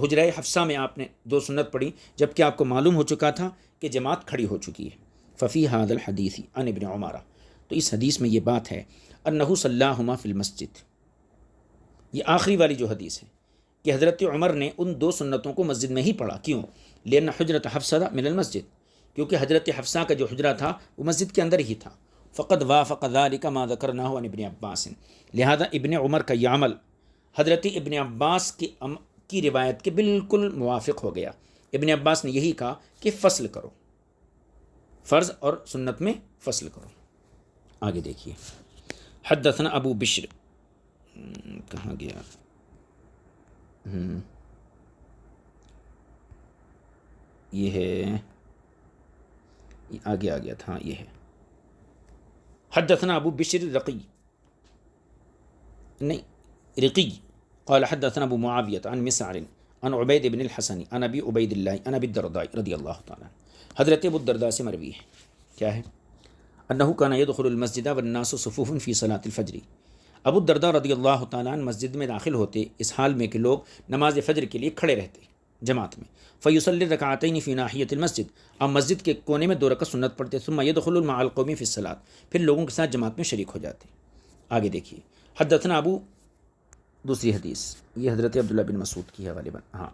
حجرہ حفصہ میں آپ نے 2 سنت پڑھی جبکہ آپ کو معلوم ہو چکا تھا کہ جماعت کھڑی ہو چکی ہے۔ ففی هذا الحدیث عن ابن عمر، تو اس حدیث میں یہ بات ہے انہ صلاہما فی المسجد، یہ آخری والی جو حدیث ہے کہ حضرت عمر نے ان 2 سنتوں کو مسجد میں ہی پڑھا، کیوں؟ لأن حجرۃ حفصہ من المسجد، کیونکہ حضرت حفصہ کا جو حجرہ تھا وہ مسجد کے اندر ہی تھا، فقد وافق ذلك ما ذکرناه عن ابن عباس، لہذا ابن عمر کا یہ عمل حضرت ابن عباس کی روایت کے بالکل موافق ہو گیا۔ ابن عباس نے یہی کہا کہ فصل کرو، فرض اور سنت میں فصل کرو۔ آگے دیکھیے حدثنا ابو بشر، کہاں گیا؟ یہ ہے، آگے آ گیا تھا، یہ ہے حدثنا ابو بشر رقی قال حدثنا ابو معاویہ عن مسعر عن عبید بن الحسن عن ابی عبید اللہ عن ابی الدرداء رضی اللہ تعالیٰ عنہ، حضرت ابو الدرداء سے مروی ہے، کیا ہے انہ کان یدخل المسجد والناس صفوف فی صلاۃ الفجر، ابو الدرداء رضی اللہ تعالیٰ عنہ مسجد میں داخل ہوتے اس حال میں کہ لوگ نماز فجر کے لیے کھڑے رہتے جماعت میں، فیصلی رکعتین فی ناحیۃ المسجد، اب مسجد کے کونے میں 2 رکعت سنت پڑھتے، ثم یدخل مع القوم فی الصلاۃ، پھر لوگوں کے ساتھ جماعت میں شریک ہو جاتے۔ آگے دیکھیے، حدثنا ابو، دوسری حدیث یہ حضرت عبداللہ بن مسعود کی ہے غالباً، ہاں،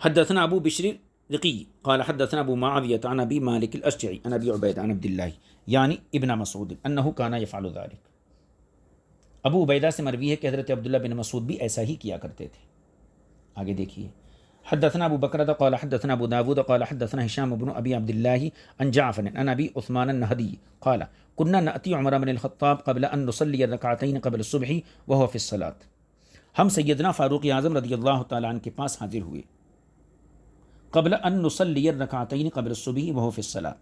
حدثنا ابو بشر رقی قال حدثنا ابو معاویہ عن ابی مالک الاشجعی عن ابی عبیدہ عن عبد اللہ یعنی ابن مسعود انہ کان یفعل ذلک، ابو عبیدہ سے مروی ہے کہ حضرت عبداللہ بن مسعود بھی ایسا ہی کیا کرتے تھے۔ آگے دیکھیے، حدثنا ابو بکرۃ قال حدثنا ابو داود قال حدثنا هشام بن ابی عبد اللہ عن جعفر عن ابی عثمان النہدی قال كنا نأتی عمر بن الخطاب قبل ان نصلی الرکعتین قبل الصبح وهو في الصلاة، ہم سیدنا فاروق اعظم رضی اللہ تعالیٰ عنہ کے پاس حاضر ہوئے قبل ان نصلی الرکعتین قبل الصبح وهو في الصلاة،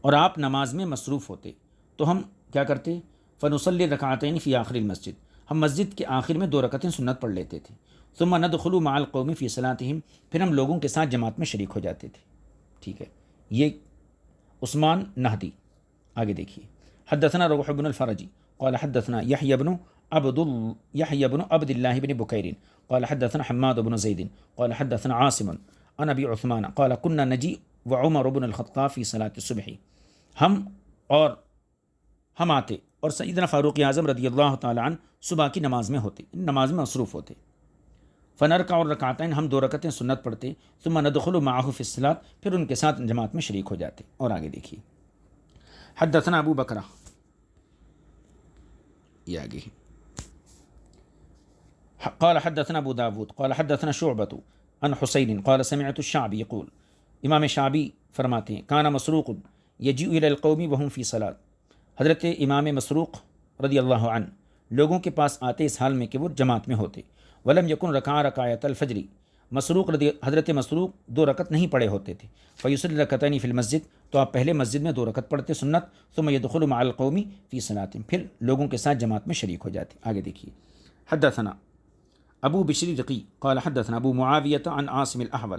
اور آپ نماز میں مصروف ہوتے تو ہم کیا کرتے، فنصلی الرکعتین فی آخر المسجد، ہم مسجد کے آخر میں 2 رکعتیں سنت پڑھ لیتے تھے، ثم ندخل مع القوم فی صلاتہم، پھر ہم لوگوں کے ساتھ جماعت میں شریک ہو جاتے تھے۔ ٹھیک ہے، یہ عثمان نہدی۔ آگے دیکھیے، حدثنا روح بن الفرج قال حدثنا یحیی بن عبد اللہ بن بکیر قال حدثنا حماد بن زید قال حدثنا عاصم عن ابی عثمان قال كنا نجی وعمر بن الخطاب فی صلاۃ الصبح، ہم آتے اور سیدنا فاروق اعظم رضی اللہ تعالیٰ عنہ صبح کی نماز میں ہوتے، نماز میں مصروف ہوتے، فنرکع الرکعتین، ہم 2 رکعتیں سنت پڑھتے، ثم ندخل معه فی الصلاۃ، پھر ان کے ساتھ جماعت میں شریک ہو جاتے۔ اور آگے دیکھیے، حدثنا ابو بکرہ، یہ آگے قال حدثنا ابو داود قال حدثنا شعبۃ عن حسین قال سمعت الشعبی یقول، امام شعبی فرماتے ہیں، کان مسروق یجیء الی القوم وهم فی صلاۃ، حضرت امام مسروق رضی اللہ عنہ لوگوں کے پاس آتے اس حال میں کہ وہ جماعت میں ہوتے، ولم یکن رکع رکعۃ الفجر، حضرت مسروق 2 رکعت نہیں پڑھے ہوتے تھے، فیصلی رکعتین فی المسجد، تو آپ پہلے مسجد میں 2 رکعت پڑھتے سنت، ثم یدخل مع القوم فی صلاتہم، پھر لوگوں کے ساتھ جماعت میں شریک ہو جاتے۔ آگے دیکھیے، حدثنا ابو بشر رقی قال حدثنا ابو معاویہ عن عاصم الاحول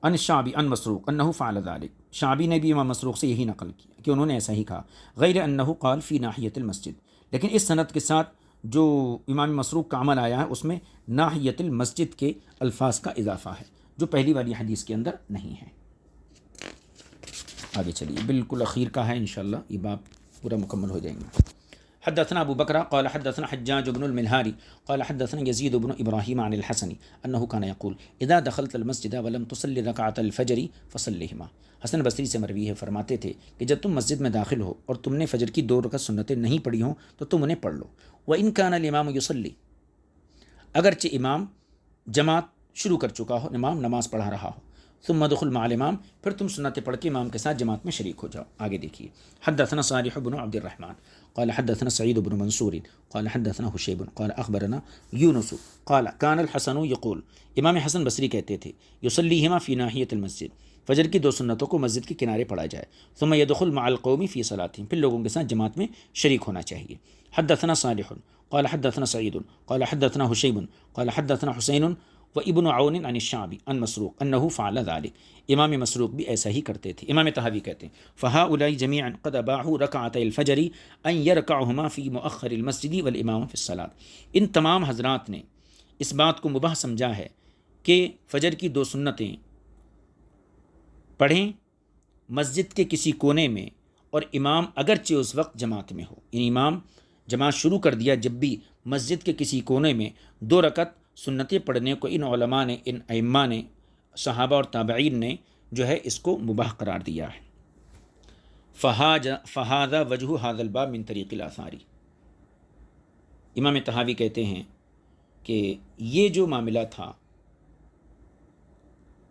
ان شعبی ان مسروق انہ فعل ذلک، شعبی نے بھی امام مسروق سے یہی نقل کیا کہ انہوں نے ایسا ہی کہا، غیر انہ قال فی ناحیۃ المسجد، لیکن اس سند کے ساتھ جو امام مسروق کا عمل آیا ہے اس میں ناحیۃ المسجد کے الفاظ کا اضافہ ہے، جو پہلی والی حدیث کے اندر نہیں ہے۔ آگے چلیے، بالکل اخیر کا ہے، انشاءاللہ یہ باب پورا مکمل ہو جائیں گے۔ حدثنا ابو بکر قال حدثنا حجاج بن المنہاری قال حدثنا یزید بن ابراہیم عن الحسن انه كان يقول اذا دخلت المسجد ولم تصلي ركعة الفجر فصليهما، حسن بصری سے مروی ہے، فرماتے تھے کہ جب تم مسجد میں داخل ہو اور تم نے فجر کی 2 رکعت سنتیں نہیں پڑھی ہوں تو تم انہیں پڑھ لو، وان كان الامام يصلي، اگرچہ امام جماعت شروع کر چکا ہو، امام نماز پڑھا رہا ہو، ثم ادخل مع الامام، پھر تم سنتیں پڑھ کے امام کے ساتھ جماعت میں شریک ہو جاؤ۔ آگے دیکھیے، حدثنا صالح بن عبد الرحمن قال حدثنا سعید بن منصور قال حدثنا حشیب قال اخبرنا یونس قال كان الحسن یقول، امام حسن بصری کہتے تھے، یصلیہما فی ناحیۃ المسجد، فجر کی 2 سنتوں کو مسجد کے کنارے پڑھا جائے، ثم يدخل مع القوم فی صلاتہم، پھر لوگوں کے ساتھ جماعت میں شریک ہونا چاہیے۔ حدثنا صالح قال حدثنا سعید قال حدثنا حشیب قال حدثنا حسین وابن عون عن الشعبی عن مسروق انه فعل ذلك، امام مسروق بھی ایسا ہی کرتے تھے۔ امام طحاوی کہتے ہیں، فهؤلاء جميعا قد اباحوا ركعتي الفجر ان يركعهما في مؤخر المسجد والامام في الصلاة، ان تمام حضرات نے اس بات کو مباح سمجھا ہے کہ فجر کی 2 سنتیں پڑھیں مسجد کے کسی کونے میں، اور امام اگرچہ اس وقت جماعت میں ہو، یعنی امام جماعت شروع کر دیا جب بھی مسجد کے کسی کونے میں 2 رکعت سنتیں پڑھنے کو ان علماء نے، ان ائمہ نے، صحابہ اور تابعین نے جو ہے اس کو مباح قرار دیا ہے۔ فہذا وجہ هذا الباب من طریق الآثار، امام طحاوی کہتے ہیں کہ یہ جو معاملہ تھا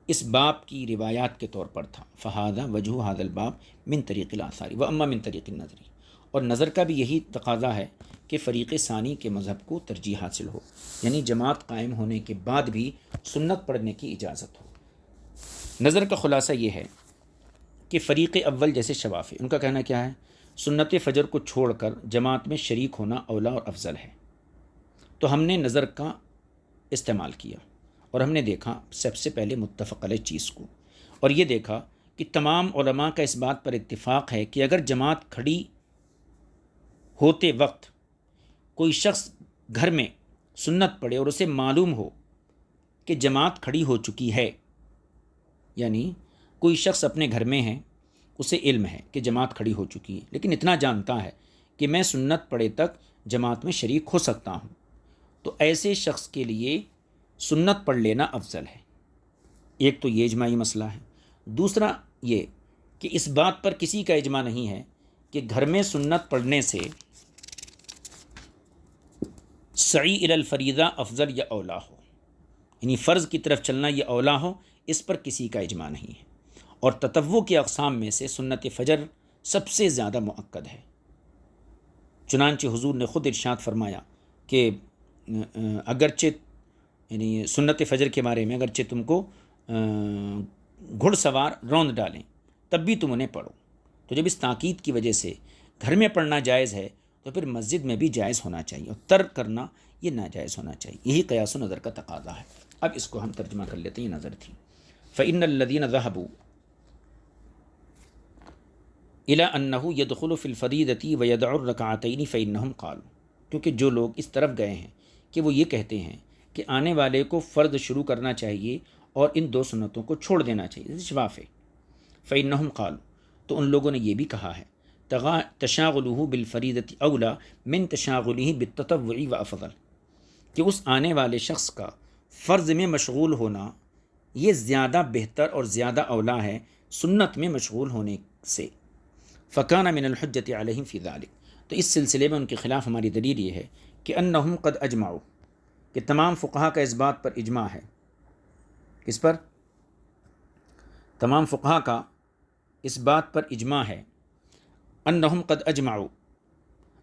اس باب کی روایات کے طور پر تھا، فہذا وجہ هذا الباب من طریق الآثار واما من طریق النظر، اور نظر کا بھی یہی تقاضا ہے کہ فریق ثانی کے مذہب کو ترجیح حاصل ہو، یعنی جماعت قائم ہونے کے بعد بھی سنت پڑھنے کی اجازت ہو۔ نظر کا خلاصہ یہ ہے کہ فریق اول جیسے شوافی، ان کا کہنا کیا ہے، سنت فجر کو چھوڑ کر جماعت میں شریک ہونا اولا اور افضل ہے، تو ہم نے نظر کا استعمال کیا، اور ہم نے دیکھا سب سے پہلے متفق علیہ چیز کو، اور یہ دیکھا کہ تمام علماء کا اس بات پر اتفاق ہے کہ اگر جماعت کھڑی ہوتے وقت کوئی شخص گھر میں سنت پڑھے اور اسے معلوم ہو کہ جماعت کھڑی ہو چکی ہے، یعنی کوئی شخص اپنے گھر میں ہے، اسے علم ہے کہ جماعت کھڑی ہو چکی ہے، لیکن اتنا جانتا ہے کہ میں سنت پڑھے تک جماعت میں شریک ہو سکتا ہوں، تو ایسے شخص کے لیے سنت پڑھ لینا افضل ہے۔ ایک تو یہ اجماعی مسئلہ ہے۔ دوسرا یہ کہ اس بات پر کسی کا اجماع نہیں ہے کہ گھر میں سنت پڑھنے سے سعی الی الفریضہ افضل یا اولا ہو، یعنی فرض کی طرف چلنا یہ اولا ہو، اس پر کسی کا اجماع نہیں ہے۔ اور تطوع کے اقسام میں سے سنت فجر سب سے زیادہ مؤکد ہے، چنانچہ حضور نے خود ارشاد فرمایا کہ اگرچہ یعنی سنت فجر کے بارے میں اگرچہ تم کو گھڑ سوار روند ڈالیں تب بھی تم انہیں پڑھو۔ تو جب اس تاکید کی وجہ سے گھر میں پڑھنا جائز ہے تو پھر مسجد میں بھی جائز ہونا چاہیے، اور ترک کرنا یہ ناجائز ہونا چاہیے۔ یہی قیاس و نظر کا تقاضا ہے۔ اب اس کو ہم ترجمہ کر لیتے ہیں، یہ نظر تھی۔ فإن الذين ذهبوا إلى أنه يدخل في الفریضة ويدع الركعتين فإنهم قالوا، کیونکہ جو لوگ اس طرف گئے ہیں کہ وہ یہ کہتے ہیں کہ آنے والے کو فرض شروع کرنا چاہیے اور ان دو سنتوں کو چھوڑ دینا چاہیے، شفاف ہے۔ فإنهم قالوا، تو ان لوگوں نے یہ بھی کہا ہے، تشاغلہ بالفریضۃ اولا من تشاغلہ بالتطوع وافضل، کہ اس آنے والے شخص کا فرض میں مشغول ہونا یہ زیادہ بہتر اور زیادہ اولا ہے سنت میں مشغول ہونے سے۔ فکان من الحجۃ علیہم فی ذلک، تو اس سلسلے میں ان کے خلاف ہماری دلیل یہ ہے کہ انہم قد اجمعوا، کہ تمام فقہا کا اس بات پر اجماع ہے۔ کس پر؟ تمام فقہا کا اس بات پر اجماع ہے، انہم قد اجمعوا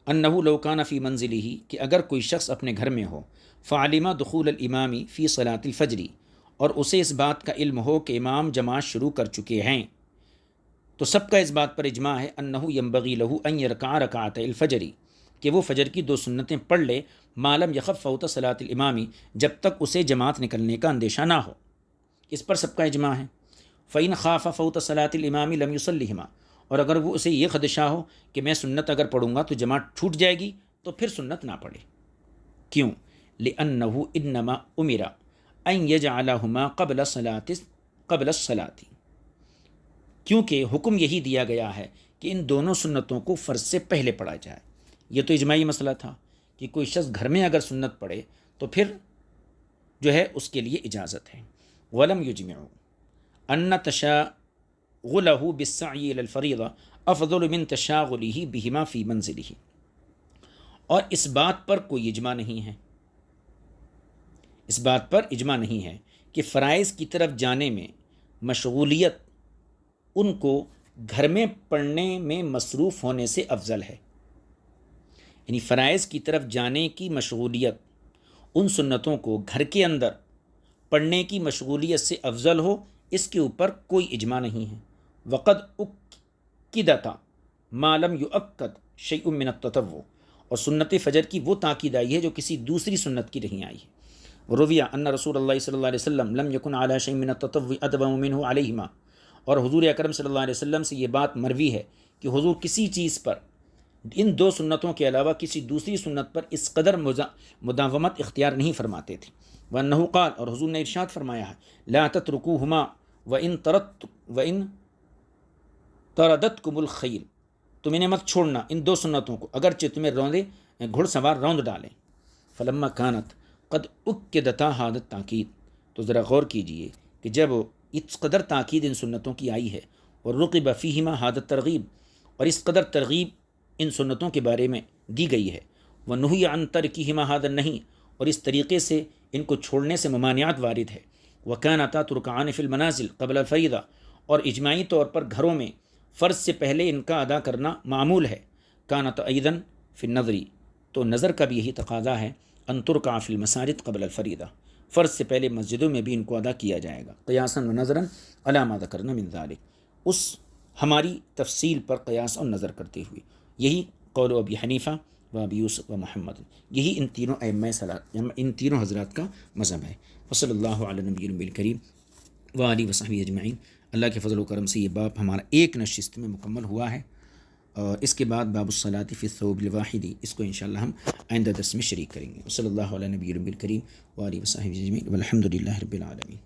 انہ لو کان فی منزلہ، کہ اگر کوئی شخص اپنے گھر میں ہو، فعلم دخول الامام فی صلاۃ الفجر، اور اسے اس بات کا علم ہو کہ امام جماعت شروع کر چکے ہیں، تو سب کا اس بات پر اجماع ہے انہ ینبغی لہ ان یرکع رکعتي الفجر، کہ وہ فجر کی دو سنتیں پڑھ لے، ما لم یخف فوت صلاۃ الامام، جب تک اسے جماعت نکلنے کا اندیشہ نہ ہو۔ اس پر سب کا اجماع ہے۔ فإن خاف فوت صلاۃ الامام لم یصلہما، اور اگر وہ اسے یہ خدشہ ہو کہ میں سنت اگر پڑھوں گا تو جماعت چھوٹ جائے گی، تو پھر سنت نہ پڑھے۔ کیوں؟ لأنہ انما امر ان یجعلہما قبل الصلاۃ، کیونکہ حکم یہی دیا گیا ہے کہ ان دونوں سنتوں کو فرض سے پہلے پڑھا جائے۔ یہ تو اجماعی مسئلہ تھا کہ کوئی شخص گھر میں اگر سنت پڑھے تو پھر جو ہے اس کے لیے اجازت ہے۔ ولم یجمعوا ان تشاغلہ بالسعی الی الفریضہ افضل من تشاغلہ بہما فی منزلہ، اور اس بات پر کوئی اجماع نہیں ہے، اس بات پر اجماع نہیں ہے کہ فرائض کی طرف جانے میں مشغولیت ان کو گھر میں پڑھنے میں مصروف ہونے سے افضل ہے، یعنی فرائض کی طرف جانے کی مشغولیت ان سنتوں کو گھر کے اندر پڑھنے کی مشغولیت سے افضل ہو، اس کے اوپر کوئی اجماع نہیں ہے۔ وقد اکدت ما لم یؤکد شیء من التطوع، اور سنت فجر کی وہ تاکید آئی ہے جو کسی دوسری سنت کی نہیں آئی ہے۔ رویہ ان رسول اللہ صلی اللہ علیہ وسلم لم یکن علی شیء من التطوع ادوم منہ علیہما، اور حضور اکرم صلی اللہ علیہ وسلم سے یہ بات مروی ہے کہ حضور کسی چیز پر ان دو سنتوں کے علاوہ کسی دوسری سنت پر اس قدر مداومت اختیار نہیں فرماتے تھے۔ وانہ قال، اور حضور نے ارشاد فرمایا ہے، لا تترکوہما وان طردتکم الخیل، تم انہیں مت چھوڑنا ان دو سنتوں کو اگرچہ تمہیں گھڑ سوار روند ڈالیں۔ فلما کانت قد اکدتا حادت تاکید، تو ذرا غور کیجئے کہ جب اس قدر تاکید ان سنتوں کی آئی ہے، اور رقب فیہما حادت ترغیب، اور اس قدر ترغیب ان سنتوں کے بارے میں دی گئی ہے، ونہی عن ترکہما حادت نہیں، اور اس طریقے سے ان کو چھوڑنے سے ممانعت وارد ہے۔ وکانتا ترکعان فی المنازل قبل الفریضہ، اور اجماعی طور پر گھروں میں فرض سے پہلے ان کا ادا کرنا معمول ہے۔ کانت ایضاً فی النظر، تو نظر کا بھی یہی تقاضا ہے، ان ترکع فی المساجد قبل الفریضہ، فرض سے پہلے مسجدوں میں بھی ان کو ادا کیا جائے گا، قیاسا و نظرا علی ما ذکرنا من ذلک، اس ہماری تفصیل پر قیاس اور نظر کرتے ہوئے۔ یہی قول ابی حنیفہ و ابی یوسف و محمد، یہی ان تینوں ائمہ ان تینوں حضرات کا مذہب ہے۔ وصلی اللہ علی نبی الکریم وآلہ وصحبہ اجمعین۔ اللہ کے فضل و کرم سے یہ باب ہمارا ایک نشست میں مکمل ہوا ہے، اور اس کے بعد باب الصلاۃ فی الثوب الواحد، اس کو انشاءاللہ ہم آئندہ درس میں شریک کریں گے۔ صلی اللہ علیہ نبی الکریم وآلہ وصحبہ اجمعین والحمد للہ رب العالمین۔